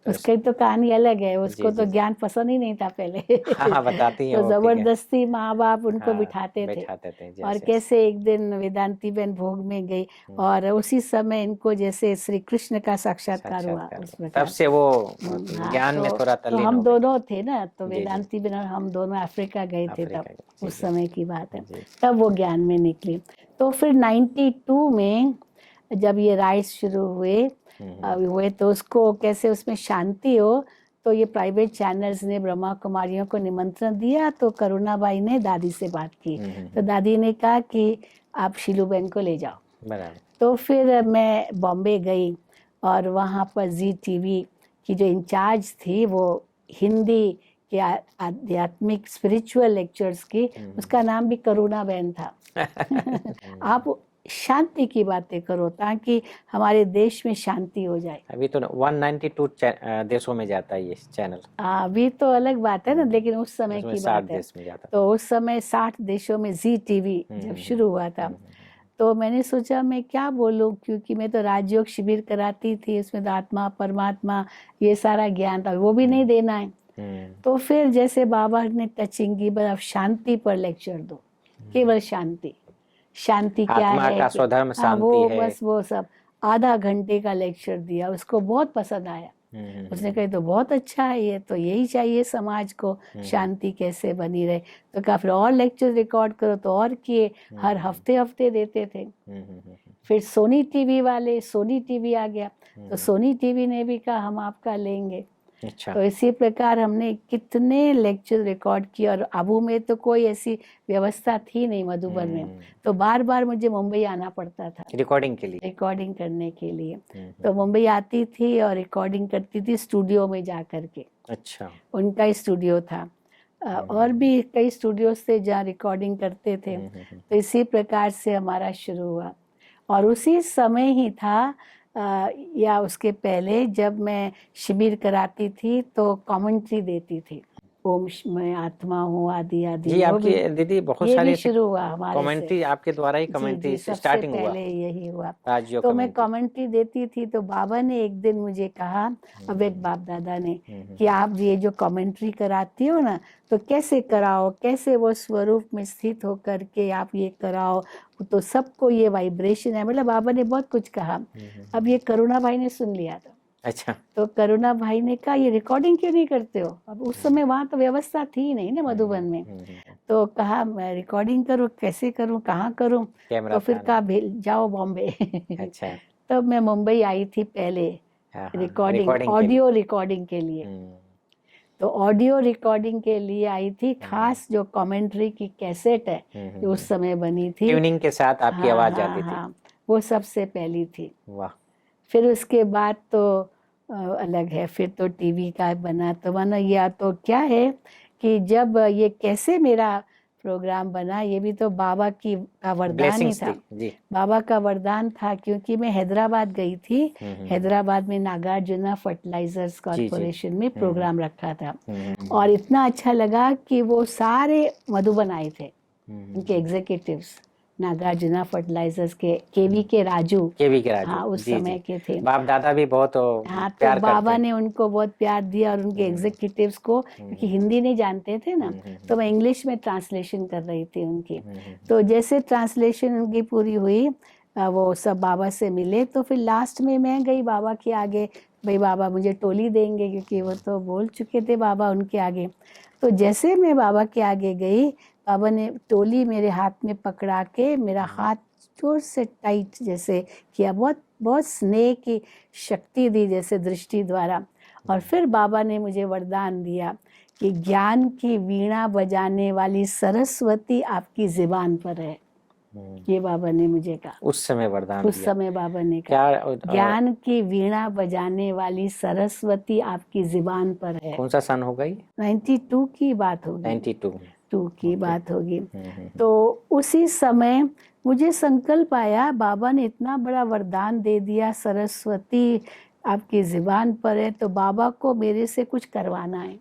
[SPEAKER 1] तो
[SPEAKER 2] उसकी तो कहानी अलग है, उसको
[SPEAKER 1] जी,
[SPEAKER 2] तो
[SPEAKER 1] जी।
[SPEAKER 2] ज्ञान पसंद ही नहीं था पहले।
[SPEAKER 1] हाँ हाँ, बताती हैं
[SPEAKER 2] तो
[SPEAKER 1] वो कि
[SPEAKER 2] जबरदस्ती माँ बाप उनको
[SPEAKER 1] हाँ,
[SPEAKER 2] बिठाते थे।
[SPEAKER 1] बैठाते थे
[SPEAKER 2] और
[SPEAKER 1] जैसे।
[SPEAKER 2] कैसे एक दिन वेदांती बहन भोग में गई और उसी समय इनको जैसे श्री कृष्ण का साक्षात्कार हुआ उस
[SPEAKER 1] तब
[SPEAKER 2] प्रकार।
[SPEAKER 1] से वो
[SPEAKER 2] हाँ,
[SPEAKER 1] ज्ञान में
[SPEAKER 2] तो
[SPEAKER 1] थोड़ा तल्लीन
[SPEAKER 2] हम
[SPEAKER 1] हो गए।
[SPEAKER 2] दोनों थे ना, तो
[SPEAKER 1] जी, जी।
[SPEAKER 2] वेदांती बहन और हम दोनों अफ्रीका गए थे तब,
[SPEAKER 1] अफ्रीका के,
[SPEAKER 2] उस
[SPEAKER 1] जी,
[SPEAKER 2] समय की बात है।
[SPEAKER 1] जी।
[SPEAKER 2] तब वो ज्ञान में निकली। तो फिर 92 में जब ये राइट्स शुरू हुए तो उसको कैसे उसमें शांति हो, तो ये प्राइवेट चैनल्स ने ब्रह्मा कुमारियों को निमंत्रण दिया। तो करुणाबाई ने दादी से बात की, तो दादी ने कहा कि आप शीलू बहन को ले जाओ।
[SPEAKER 1] बराबर।
[SPEAKER 2] तो फिर मैं बॉम्बे गई और वहाँ पर जी टीवी की जो इंचार्ज थी वो हिंदी के आध्यात्मिक स्पिरिचुअल लेक्चर्स की, उसका नाम भी करुणा बहन था। आप शांति की बातें करो ताकि हमारे देश में शांति हो जाए।
[SPEAKER 1] अभी तो 192 देशों में जाता है ये चैनल।
[SPEAKER 2] अभी तो अलग बात है ना, लेकिन उस समय
[SPEAKER 1] उसमें
[SPEAKER 2] की
[SPEAKER 1] 60
[SPEAKER 2] बात है।
[SPEAKER 1] देश में जाता
[SPEAKER 2] तो उस समय 60 देशों में जी टीवी जब शुरू हुआ था, तो मैंने सोचा मैं क्या बोलूं, क्योंकि मैं तो राजयोग शिविर कराती थी, उसमें तो आत्मा परमात्मा ये सारा ज्ञान था, वो भी नहीं देना है। तो फिर जैसे बाबा ने टचिंग की, बस शांति पर लेक्चर दो, केवल शांति। शांति क्या
[SPEAKER 1] आत्मा
[SPEAKER 2] है
[SPEAKER 1] का
[SPEAKER 2] कि
[SPEAKER 1] स्वधर्म शांति
[SPEAKER 2] वो
[SPEAKER 1] है।
[SPEAKER 2] बस वो सब आधा घंटे का लेक्चर दिया, उसको बहुत पसंद आया। उसने कहा तो बहुत अच्छा है, ये तो यही चाहिए समाज को, शांति कैसे बनी रहे। तो कहा फिर और लेक्चर रिकॉर्ड करो, तो और किए, हर हफ्ते हफ्ते देते थे। फिर सोनी टीवी वाले, सोनी टीवी आ गया, तो सोनी टीवी ने भी कहा हम आपका लेंगे।
[SPEAKER 1] अच्छा।
[SPEAKER 2] तो इसी प्रकार हमने कितने लेक्चर रिकॉर्ड किए। और आबू में तो कोई ऐसी व्यवस्था थी नहीं, मधुबन में, तो बार बार मुझे मुंबई आना पड़ता था
[SPEAKER 1] रिकॉर्डिंग के लिए,
[SPEAKER 2] रिकॉर्डिंग करने के लिए। तो मुंबई आती थी और रिकॉर्डिंग करती थी स्टूडियो में जा करके।
[SPEAKER 1] अच्छा।
[SPEAKER 2] उनका ही स्टूडियो था, और भी कई स्टूडियोज थे जहाँ रिकॉर्डिंग करते थे। तो इसी प्रकार से हमारा शुरू हुआ। और उसी समय ही था या उसके पहले जब मैं शिविर कराती थी तो कमेंट्री देती थी, ओम मैं आत्मा हूँ आदि आदि।
[SPEAKER 1] जी,
[SPEAKER 2] वो
[SPEAKER 1] आपकी
[SPEAKER 2] भी
[SPEAKER 1] दीदी बहुत
[SPEAKER 2] ये
[SPEAKER 1] सारे
[SPEAKER 2] भी
[SPEAKER 1] ऐसे
[SPEAKER 2] शुरू हुआ हमारे से।
[SPEAKER 1] कमेंट्री आपके द्वारा ही
[SPEAKER 2] जी
[SPEAKER 1] कमेंट्री
[SPEAKER 2] सबसे
[SPEAKER 1] स्टार्टिंग हुआ,
[SPEAKER 2] पहले यही हुआ।
[SPEAKER 1] राजयोग
[SPEAKER 2] तो मैं
[SPEAKER 1] कमेंट्री।
[SPEAKER 2] कमेंट्री देती थी, तो बाबा ने एक दिन मुझे कहा, अवेक बाप दादा ने, कि आप ये जो कमेंट्री कराती हो ना, तो कैसे कराओ, कैसे वो स्वरूप में स्थित होकर के आप ये कराओ, तो सबको ये वाइब्रेशन है। मतलब बाबा ने बहुत कुछ कहा। अब ये करुणा भाई ने सुन लिया था।
[SPEAKER 1] अच्छा।
[SPEAKER 2] तो करुणा भाई ने कहा ये रिकॉर्डिंग क्यों नहीं करते हो। अब उस समय वहाँ तो व्यवस्था थी नहीं ना मधुबन में। तो कहा मैं रिकॉर्डिंग करूँ, कैसे करूँ, कहाँ करूँ।
[SPEAKER 1] कैमरा
[SPEAKER 2] तो फिर
[SPEAKER 1] था
[SPEAKER 2] कहा जाओ बॉम्बे।
[SPEAKER 1] अच्छा।
[SPEAKER 2] तब मैं मुंबई आई थी पहले रिकॉर्डिंग, ऑडियो रिकॉर्डिंग के लिए। तो ऑडियो रिकॉर्डिंग के लिए आई थी, खास जो कमेंट्री की कैसेट है जो उस समय बनी थी,
[SPEAKER 1] ट्यूनिंग के साथ आपकी आवाज आती थी।
[SPEAKER 2] हाँ, वो सबसे पहली थी।
[SPEAKER 1] वाह।
[SPEAKER 2] फिर उसके बाद तो अलग है, फिर तो टीवी का बना। तो मानो या तो क्या है कि जब ये कैसे मेरा प्रोग्राम बना, ये भी तो बाबा का वरदान ही था।
[SPEAKER 1] जी।
[SPEAKER 2] बाबा का वरदान था, क्योंकि मैं हैदराबाद गई थी। हैदराबाद में नागार्जुना फर्टिलाइजर्स कॉर्पोरेशन में प्रोग्राम रखा था। और इतना अच्छा लगा कि वो सारे मधुबन आए थे, उनके एग्जीक्यूटिव्स, नागार्जुना फर्टिलाइजर्स के केवी के राजू, हाँ उस समय के थे।
[SPEAKER 1] बाप दादा भी बहुत
[SPEAKER 2] हाँ, तो
[SPEAKER 1] प्यार
[SPEAKER 2] बाबा
[SPEAKER 1] करते
[SPEAKER 2] ने उनको बहुत प्यार दिया और उनके एग्जीक्यूटिव्स को, क्योंकि हिंदी नहीं जानते थे ना, तो मैं इंग्लिश में ट्रांसलेशन कर रही थी उनकी। तो जैसे ट्रांसलेशन उनकी पूरी हुई, वो सब बाबा से मिले। तो फिर लास्ट में मैं गई बाबा के आगे, भाई बाबा मुझे टोली देंगे, क्योंकि वो तो बोल चुके थे बाबा उनके आगे। तो जैसे मैं बाबा के आगे गई, बाबा ने टोली मेरे हाथ में पकड़ा के मेरा हाथ जोर से टाइट जैसे किया, बहुत बहुत स्नेह की शक्ति दी जैसे दृष्टि द्वारा। और फिर बाबा ने मुझे वरदान दिया कि ज्ञान की वीणा बजाने वाली सरस्वती आपकी ज़ुबान पर है। ये बाबा ने मुझे कहा,
[SPEAKER 1] उस समय वरदान
[SPEAKER 2] उस
[SPEAKER 1] दिया।
[SPEAKER 2] समय बाबा ने
[SPEAKER 1] क्या
[SPEAKER 2] कहा, ज्ञान की वीणा बजाने वाली सरस्वती आपकी जुबान पर है।
[SPEAKER 1] कौन सा सन होगा ये?
[SPEAKER 2] 92 की बात होगी,
[SPEAKER 1] 92 में
[SPEAKER 2] 2 की बात होगी।
[SPEAKER 1] हम्म।
[SPEAKER 2] तो उसी समय मुझे संकल्प आया, बाबा ने इतना बड़ा वरदान दे दिया, सरस्वती आपकी जुबान पर है, तो बाबा को मेरे से कुछ करवाना है,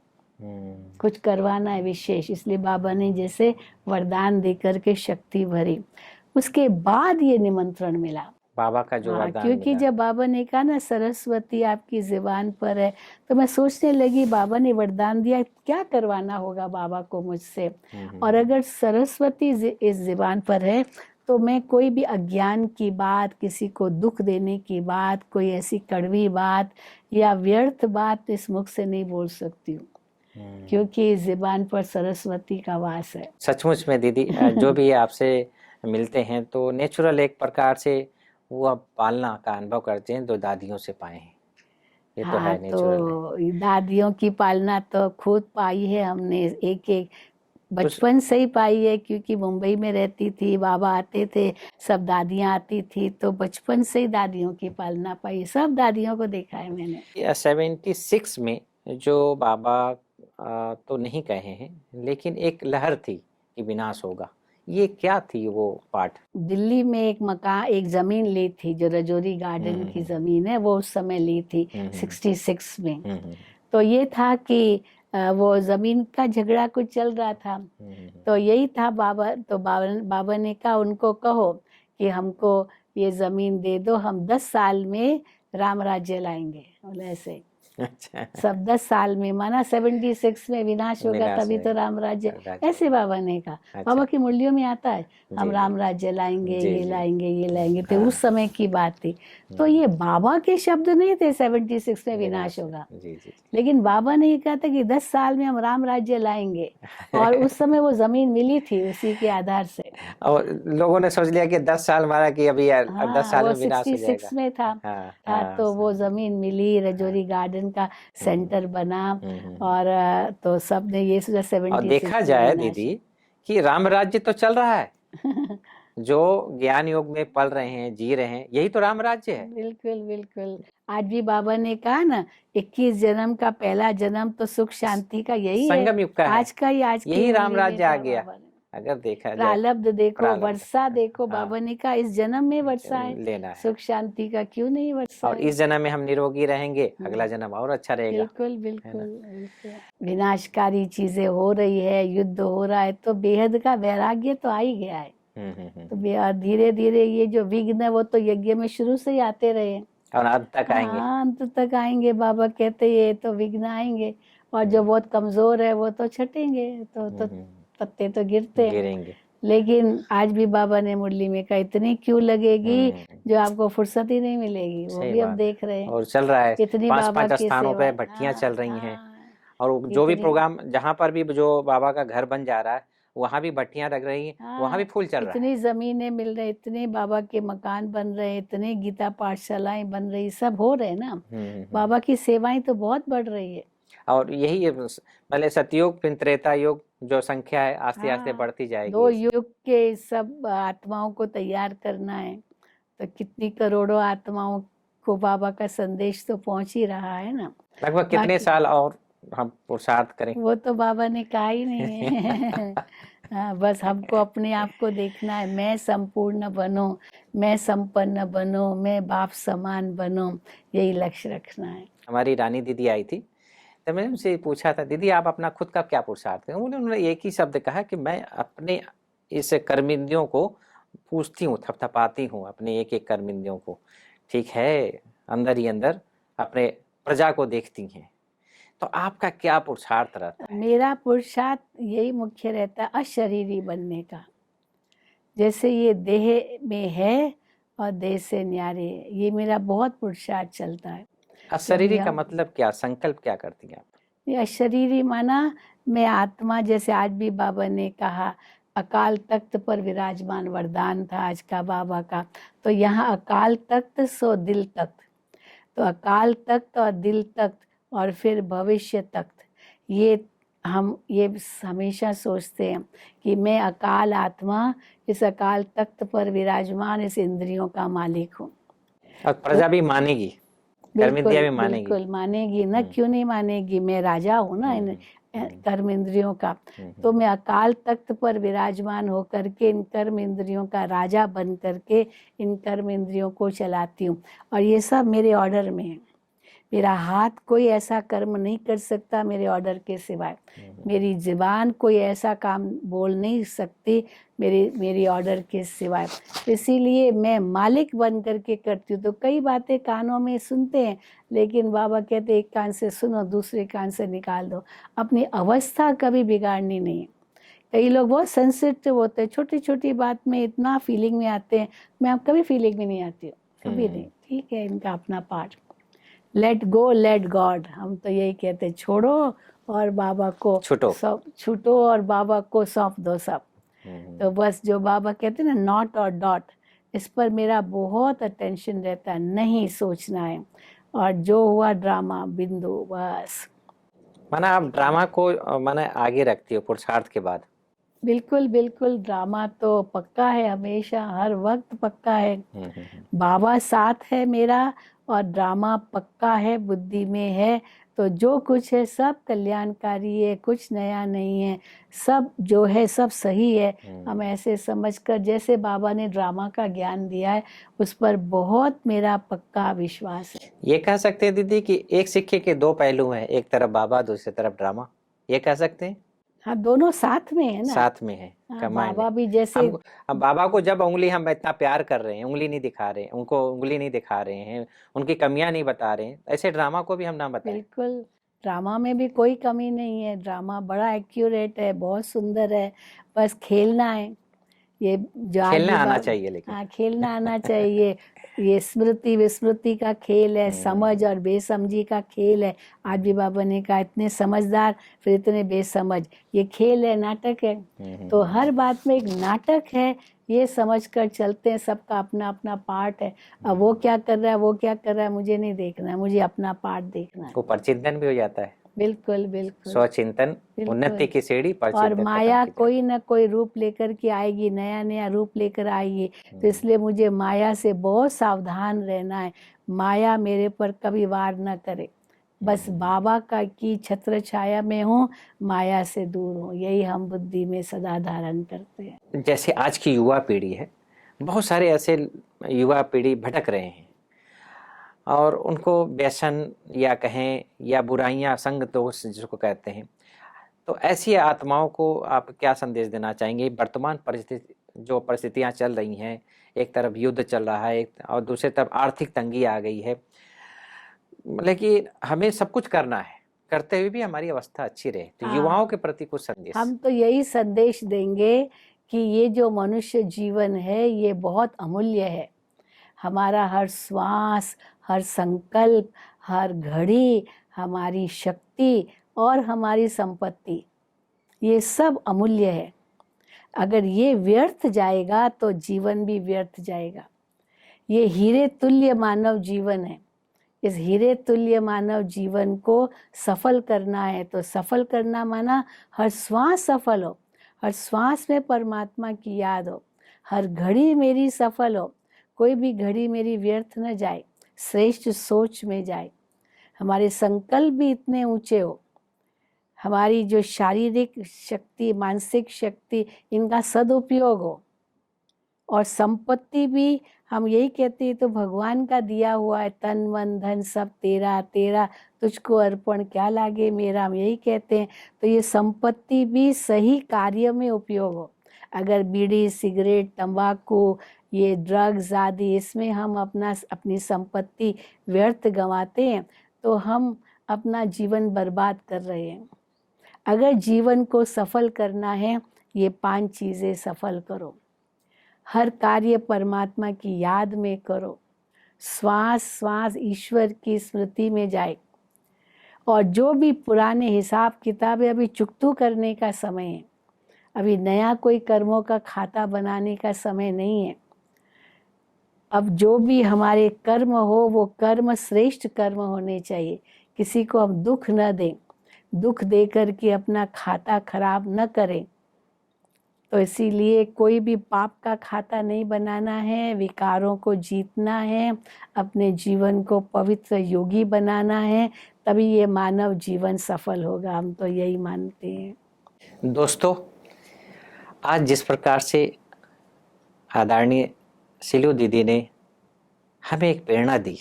[SPEAKER 2] कुछ करवाना है विशेष। इसलिए बाबा ने जैसे वरदान दे करके शक्ति भरी। उसके बाद ये निमंत्रण मिला
[SPEAKER 1] बाबा का जो वरदान
[SPEAKER 2] क्योंकि
[SPEAKER 1] मिला।
[SPEAKER 2] जब बाबा ने कहा ना सरस्वती आपकी जुबान पर है, तो मैं सोचने लगी बाबा ने वरदान दिया, क्या करवाना होगा बाबा को मुझसे। और अगर सरस्वती इस जुबान पर है तो मैं कोई भी अज्ञान की बात, किसी को दुख देने की बात, कोई ऐसी कड़वी बात या व्यर्थ बात इस मुख से नहीं बोल सकती हूँ, क्योंकि इस जुबान पर सरस्वती का वास है।
[SPEAKER 1] सचमुच में दीदी, जो भी आपसे मिलते हैं तो नेचुरल एक प्रकार से वो आप पालना का अनुभव करते हैं जो दादियों से पाए हैं। ये तो है, नेचुरल है।
[SPEAKER 2] तो दादियों की पालना तो खुद पाई है हमने, एक एक बचपन से ही पाई है, क्योंकि मुंबई में रहती थी, बाबा आते थे, सब दादियाँ आती थी, तो बचपन से ही दादियों की पालना पाई, सब दादियों को देखा है मैंने।
[SPEAKER 1] 76 में जो बाबा तो नहीं कहे हैं, लेकिन एक लहर थी कि विनाश होगा, ये क्या थी वो पाठ?
[SPEAKER 2] दिल्ली में एक मकान, एक जमीन ली थी, जो रजौरी गार्डन की जमीन है, वो उस समय ली थी 66 में। तो ये था कि वो जमीन का झगड़ा कुछ चल रहा था, तो यही था बाबा ने कहा उनको कहो कि हमको ये जमीन दे दो, हम 10 साल में राम राज्य लाएंगे। बोले ऐसे
[SPEAKER 1] अच्छा।
[SPEAKER 2] सब 10 साल में, माना 76 में विनाश होगा,
[SPEAKER 1] विनाश
[SPEAKER 2] तभी तो
[SPEAKER 1] होगा,
[SPEAKER 2] राम राज्य।
[SPEAKER 1] राज्य।
[SPEAKER 2] ऐसे बाबा ने कहा।
[SPEAKER 1] अच्छा।
[SPEAKER 2] बाबा की मुरलियों में आता है, हम
[SPEAKER 1] जी,
[SPEAKER 2] राम राज्य लाएंगे,
[SPEAKER 1] जी,
[SPEAKER 2] ये
[SPEAKER 1] जी।
[SPEAKER 2] लाएंगे, ये लाएंगे। तो
[SPEAKER 1] हाँ।
[SPEAKER 2] उस समय की बात थी, तो ये बाबा के शब्द नहीं थे 76 में विनाश होगा,
[SPEAKER 1] जी, जी।
[SPEAKER 2] लेकिन बाबा ने ये कहा था कि 10 साल में हम राम राज्य लाएंगे। और उस समय वो जमीन मिली थी उसी के आधार से।
[SPEAKER 1] और लोगों ने सोच लिया कि 10 साल मारा कि अभी 10 साल
[SPEAKER 2] वो
[SPEAKER 1] में विनाश हो
[SPEAKER 2] 66
[SPEAKER 1] जाएगा।
[SPEAKER 2] में था।
[SPEAKER 1] हाँ,
[SPEAKER 2] तो वो जमीन मिली, रजौरी गार्डन का सेंटर बना, और तो सब ने ये सोचा
[SPEAKER 1] और
[SPEAKER 2] 76
[SPEAKER 1] देखा
[SPEAKER 2] में
[SPEAKER 1] जाए
[SPEAKER 2] विनाश
[SPEAKER 1] दीदी कि राम राज्य तो चल रहा है। जो ज्ञान योग में पल रहे हैं, जी रहे हैं, यही तो राम राज्य है।
[SPEAKER 2] बिल्कुल बिल्कुल। आज भी बाबा ने कहा ना, 21 जन्म का पहला जन्म तो सुख शांति का यही है,
[SPEAKER 1] संगम युग का है,
[SPEAKER 2] आज का ही, आज की
[SPEAKER 1] यही राम
[SPEAKER 2] मुरली में
[SPEAKER 1] राज्य आ
[SPEAKER 2] था
[SPEAKER 1] गया।
[SPEAKER 2] बाबा ने।
[SPEAKER 1] अगर देखा जाए
[SPEAKER 2] प्रारब्ध देखो,
[SPEAKER 1] प्रारब्ध।
[SPEAKER 2] वर्षा देखो,
[SPEAKER 1] हाँ।
[SPEAKER 2] बाबा ने कहा इस जन्म में वर्षा है,
[SPEAKER 1] लेना है,
[SPEAKER 2] सुख शांति का क्यों नहीं वर्षा
[SPEAKER 1] और
[SPEAKER 2] है।
[SPEAKER 1] इस जन्म में हम निरोगी रहेंगे, अगला जन्म और अच्छा रहेगा।
[SPEAKER 2] बिल्कुल बिल्कुल बिल्कुल। विनाशकारी चीजें हो रही है, युद्ध हो रहा है, तो बेहद का वैराग्य तो आ ही गया है। तो धीरे धीरे ये जो विघ्न है वो तो यज्ञ में शुरू से ही आते रहे,
[SPEAKER 1] और अंत तक आएंगे।
[SPEAKER 2] हाँ, अंत तक आएंगे। बाबा कहते ये तो विघ्न आएंगे, और जो बहुत कमजोर है वो तो छटेंगे, तो पत्ते तो गिरते हैं।
[SPEAKER 1] गिरेंगे।
[SPEAKER 2] लेकिन आज भी बाबा ने मुरली में कहा इतनी क्यों लगेगी जो आपको फुर्सत ही नहीं मिलेगी, वो
[SPEAKER 1] सही
[SPEAKER 2] भी हम
[SPEAKER 1] बात।
[SPEAKER 2] देख रहे हैं।
[SPEAKER 1] और चल रहा है,
[SPEAKER 2] कितनी
[SPEAKER 1] 5
[SPEAKER 2] बाबा की
[SPEAKER 1] स्थानों पे
[SPEAKER 2] सेवा।
[SPEAKER 1] भट्टियां चल रही हैं,
[SPEAKER 2] हाँ,
[SPEAKER 1] और जो भी
[SPEAKER 2] इतनी।
[SPEAKER 1] प्रोग्राम, जहाँ पर भी जो बाबा का घर बन जा रहा है, वहाँ भी भट्टियां लग रही हैं, वहाँ भी फूल चल रहा है।
[SPEAKER 2] इतनी जमीनें मिल रही, इतने बाबा के मकान बन रहे, इतने गीता पाठशालाएं बन रही, सब हो रहे ना। बाबा की सेवाएं तो बहुत बढ़ रही है।
[SPEAKER 1] और यही पहले सतयुग फिर त्रेता युग, जो संख्या है आस्ते आस्ते बढ़ती जाएगी।
[SPEAKER 2] 2 युग के सब आत्माओं को तैयार करना है, तो कितनी करोड़ों आत्माओं को बाबा का संदेश तो पहुंच ही रहा है ना।
[SPEAKER 1] लगभग कितने साल और हम पुरुषार्थ करें?
[SPEAKER 2] वो तो बाबा ने कहा ही नहीं है। हाँ, बस हमको अपने आप को देखना है, मैं संपूर्ण बनूं, मैं संपन्न बनूं, मैं बाप समान बनूं, यही लक्ष्य रखना है।
[SPEAKER 1] हमारी रानी दीदी आई थी, तो मैंने उनसे पूछा था, दीदी आप अपना खुद का क्या पुरुषार्थ करें? उन्होंने एक ही शब्द कहा कि मैं अपने इस कर्मेंद्रियों को पूछती हूँ, थपथपाती हूँ अपने एक एक कर्मेंद्रियों को। ठीक है, अंदर ही अंदर अपने प्रजा को देखती हैं। तो आपका क्या पुरुषार्थ रहता है?
[SPEAKER 2] मेरा पुरुषार्थ यही मुख्य रहता है, अशरीरी बनने का। जैसे ये देह में है और देह से न्यारे है, ये मेरा बहुत पुरुषार्थ चलता है।
[SPEAKER 1] अशरीरी का मतलब क्या, संकल्प क्या करती हैं आप?
[SPEAKER 2] ये अशरीरी माना मैं आत्मा, जैसे आज भी बाबा ने कहा अकाल तख्त पर विराजमान, वरदान था आज का बाबा का। तो यहाँ अकाल तख्त सो दिल तख्त, तो अकाल तख्त और दिल तख्त और फिर भविष्य तख्त, ये हम ये हमेशा सोचते हैं कि मैं अकाल आत्मा इस अकाल तख्त पर विराजमान इस इंद्रियों का मालिक हूँ।
[SPEAKER 1] और प्रजा भी मानेगी, कर्म
[SPEAKER 2] बिल्कुल
[SPEAKER 1] इंद्रियां भी मानेगी।
[SPEAKER 2] बिल्कुल मानेगी ना, क्यों नहीं मानेगी। मैं राजा हूँ ना इन कर्म इंद्रियों का। तो मैं अकाल तख्त पर विराजमान होकर के इन कर्म इंद्रियों का राजा बन करके इन कर्म इंद्रियों को चलाती हूँ, और ये सब मेरे ऑर्डर में है। मेरा हाथ कोई ऐसा कर्म नहीं कर सकता मेरे ऑर्डर के सिवाय। मेरी ज़ुबान कोई ऐसा काम बोल नहीं सकती मेरी ऑर्डर के सिवाय। इसीलिए मैं मालिक बन करके करती हूँ। तो कई बातें कानों में सुनते हैं, लेकिन बाबा कहते एक कान से सुनो दूसरे कान से निकाल दो। अपनी अवस्था कभी बिगाड़नी नहीं है। कई लोग बहुत सेंसिटिव होते हैं, छोटी छोटी बात में इतना फीलिंग में आते हैं। मैं कभी फीलिंग में नहीं आती हूँ, कभी नहीं। ठीक है, इनका अपना part. Let go let God, हम तो यही कहते हैं, छोड़ो और बाबा को
[SPEAKER 1] छूटो।
[SPEAKER 2] सब छूटो और बाबा को सौंप दो सब। तो बस जो बाबा कहते हैं ना, नॉट और डॉट, इस पर मेरा बहुत अटेंशन रहता है, नहीं सोचना है। और जो हुआ ड्रामा बिंदु, बस।
[SPEAKER 1] माना आप ड्रामा को माना आगे रखती हो पुरुषार्थ के बाद।
[SPEAKER 2] बिल्कुल बिल्कुल, ड्रामा तो पक्का है, हमेशा हर वक्त पक्का है। बाबा साथ है मेरा, और ड्रामा पक्का है, बुद्धि में है। तो जो कुछ है सब कल्याणकारी है, कुछ नया नहीं है। सब जो है सब सही है। हम ऐसे समझकर, जैसे बाबा ने ड्रामा का ज्ञान दिया है, उस पर बहुत मेरा पक्का विश्वास है।
[SPEAKER 1] ये कह सकते हैं दीदी कि एक सिक्के के दो पहलू हैं, एक तरफ बाबा दूसरी तरफ ड्रामा, ये कह सकते हैं?
[SPEAKER 2] हाँ, दोनों साथ में है ना।
[SPEAKER 1] साथ में है,
[SPEAKER 2] हाँ,
[SPEAKER 1] कमांड
[SPEAKER 2] बाबा
[SPEAKER 1] है।
[SPEAKER 2] भी जैसे
[SPEAKER 1] हम बाबा को जब उंगली हम इतना प्यार कर रहे हैं, उंगली नहीं दिखा रहे हैं, उनको उंगली नहीं दिखा रहे हैं, उनकी कमियां नहीं बता रहे हैं, ऐसे ड्रामा को भी हम ना बताएं।
[SPEAKER 2] बिल्कुल, ड्रामा में भी कोई कमी नहीं है। ड्रामा बड़ा एक्यूरेट है, बहुत सुंदर है। बस खेलना है। ये जो आज
[SPEAKER 1] खेलना
[SPEAKER 2] भी
[SPEAKER 1] आना चाहिए लेकिन।
[SPEAKER 2] हाँ, खेलना आना चाहिए। ये स्मृति विस्मृति का खेल है, समझ और बेसमझी का खेल है। आज भी बाबा ने कहा, इतने समझदार फिर इतने बेसमझ, ये खेल है, नाटक है। तो हर बात में एक नाटक है, ये समझ कर चलते हैं। सबका अपना अपना पार्ट है। अब वो क्या कर रहा है, वो क्या कर रहा है, मुझे नहीं देखना है, मुझे अपना पार्ट देखना है।
[SPEAKER 1] वो परचिंतन भी हो जाता है।
[SPEAKER 2] बिल्कुल बिल्कुल
[SPEAKER 1] स्वचिंतन उन्नति की सीढ़ी,
[SPEAKER 2] और
[SPEAKER 1] परचिंतन
[SPEAKER 2] माया
[SPEAKER 1] पतन की
[SPEAKER 2] कोई ना कोई रूप लेकर के आएगी, नया नया रूप लेकर आएगी। तो इसलिए मुझे माया से बहुत सावधान रहना है। माया मेरे पर कभी वार न करे। बस बाबा का की छत्र छाया में हूँ, माया से दूर हूँ, यही हम बुद्धि में सदा धारण करते हैं।
[SPEAKER 1] जैसे आज की युवा पीढ़ी है, बहुत सारे ऐसे युवा पीढ़ी भटक रहे हैं और उनको व्यसन या कहें या बुराइयां, संग दोष जिसको कहते हैं, तो ऐसी आत्माओं को आप क्या संदेश देना चाहेंगे? वर्तमान परिस्थिति, जो परिस्थितियां चल रही हैं, एक तरफ युद्ध चल रहा है और दूसरी तरफ आर्थिक तंगी आ गई है, लेकिन हमें सब कुछ करना है, करते हुए भी हमारी अवस्था अच्छी रहे, तो युवाओं के प्रति कुछ संदेश।
[SPEAKER 2] हम तो यही संदेश देंगे कि ये जो मनुष्य जीवन है ये बहुत अमूल्य है। हमारा हर श्वास, हर संकल्प, हर घड़ी, हमारी शक्ति और हमारी संपत्ति, ये सब अमूल्य है। अगर ये व्यर्थ जाएगा तो जीवन भी व्यर्थ जाएगा। ये हीरे तुल्य मानव जीवन है। इस हीरे तुल्य मानव जीवन को सफल करना है, तो सफल करना माना हर श्वास सफल हो, हर श्वास में परमात्मा की याद हो, हर घड़ी मेरी सफल हो, कोई भी घड़ी मेरी व्यर्थ न जाए, श्रेष्ठ सोच में जाए। हमारे संकल्प भी इतने ऊंचे हो, हमारी जो शारीरिक शक्ति, मानसिक शक्ति, इनका सदुपयोग हो, और संपत्ति भी हम यही कहते हैं तो भगवान का दिया हुआ है, तन मन धन सब तेरा तेरा, तुझको अर्पण क्या लागे मेरा, हम यही कहते हैं। तो ये संपत्ति भी सही कार्य में उपयोग हो। अगर बीड़ी, सिगरेट, तंबाकू, ये ड्रग्स आदि, इसमें हम अपनी संपत्ति व्यर्थ गंवाते हैं तो हम अपना जीवन बर्बाद कर रहे हैं। अगर जीवन को सफल करना है, ये 5 चीज़ें सफल करो। हर कार्य परमात्मा की याद में करो, श्वास श्वास ईश्वर की स्मृति में जाए, और जो भी पुराने हिसाब किताब है अभी चुकतू करने का समय है। अभी नया कोई कर्मों का खाता बनाने का समय नहीं है। अब जो भी हमारे कर्म हो वो कर्म श्रेष्ठ कर्म होने चाहिए। किसी को हम दुख न दें, दुख दे कर के अपना खाता खराब न करें। तो इसीलिए कोई भी पाप का खाता नहीं बनाना है, विकारों को जीतना है, अपने जीवन को पवित्र योगी बनाना है, तभी ये मानव जीवन सफल होगा। हम तो यही मानते हैं।
[SPEAKER 1] दोस्तों, आज जिस प्रकार से आदरणीय सिलू दीदी ने हमें एक प्रेरणा दी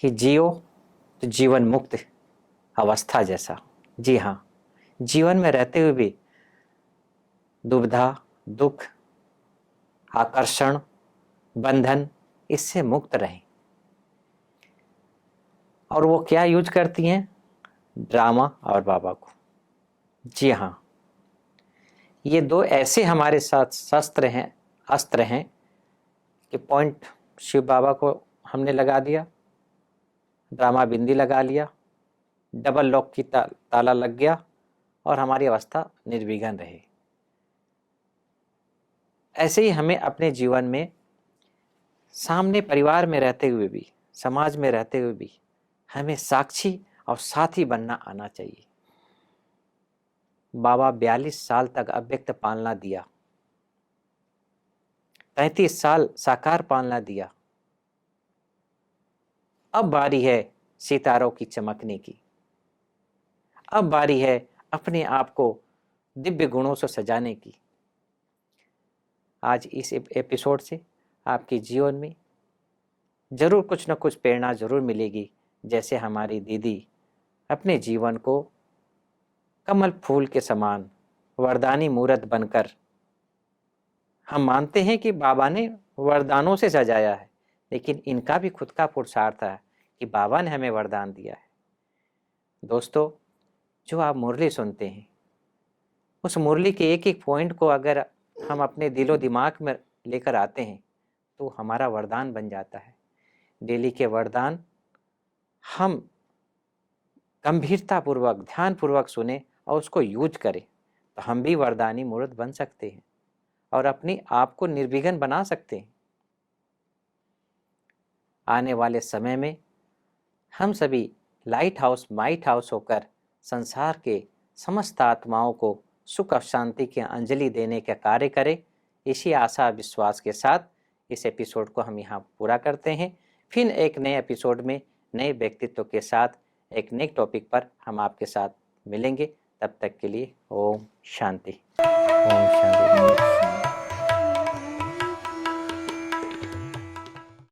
[SPEAKER 1] कि जियो तो जीवन मुक्त अवस्था जैसा। जी हाँ, जीवन में रहते हुए भी दुविधा, दुख, आकर्षण, बंधन, इससे मुक्त रहें। और वो क्या यूज करती हैं? ड्रामा और बाबा को। जी हाँ, ये दो ऐसे हमारे साथ अस्त्र हैं कि पॉइंट शिव बाबा को हमने लगा दिया, ड्रामा बिंदी लगा लिया, डबल लॉक की ताला लग गया और हमारी अवस्था निर्विघ्न रहे। ऐसे ही हमें अपने जीवन में सामने परिवार में रहते हुए भी, समाज में रहते हुए भी हमें साक्षी और साथी बनना आना चाहिए। बाबा 42 साल तक अव्यक्त पालना दिया, 33 साल साकार पालना दिया। अब बारी है सितारों की चमकने की। अब बारी है अपने आप को दिव्य गुणों से सजाने की। आज इस एपिसोड से आपके जीवन में जरूर कुछ न कुछ प्रेरणा जरूर मिलेगी। जैसे हमारी दीदी अपने जीवन को कमल फूल के समान वरदानी मूर्त बनकर, हम मानते हैं कि बाबा ने वरदानों से सजाया है, लेकिन इनका भी खुद का पुरुषार्थ है कि बाबा ने हमें वरदान दिया है। दोस्तों, जो आप मुरली सुनते हैं, उस मुरली के एक एक पॉइंट को अगर हम अपने दिलो दिमाग में लेकर आते हैं तो हमारा वरदान बन जाता है। डेली के वरदान हम गंभीरतापूर्वक, ध्यानपूर्वक सुने और उसको यूज करें तो हम भी वरदानी मूर्त बन सकते हैं और अपने आप को निर्विघ्न बना सकते हैं। आने वाले समय में हम सभी लाइट हाउस, माइट हाउस होकर संसार के समस्त आत्माओं को सुख और शांति की अंजलि देने का कार्य करें। इसी आशा विश्वास के साथ इस एपिसोड को हम यहाँ पूरा करते हैं। फिर एक नए एपिसोड में नए व्यक्तित्व के साथ एक नए टॉपिक पर हम आपके साथ मिलेंगे। तब तक के लिए ओम शांति। ओम शांति।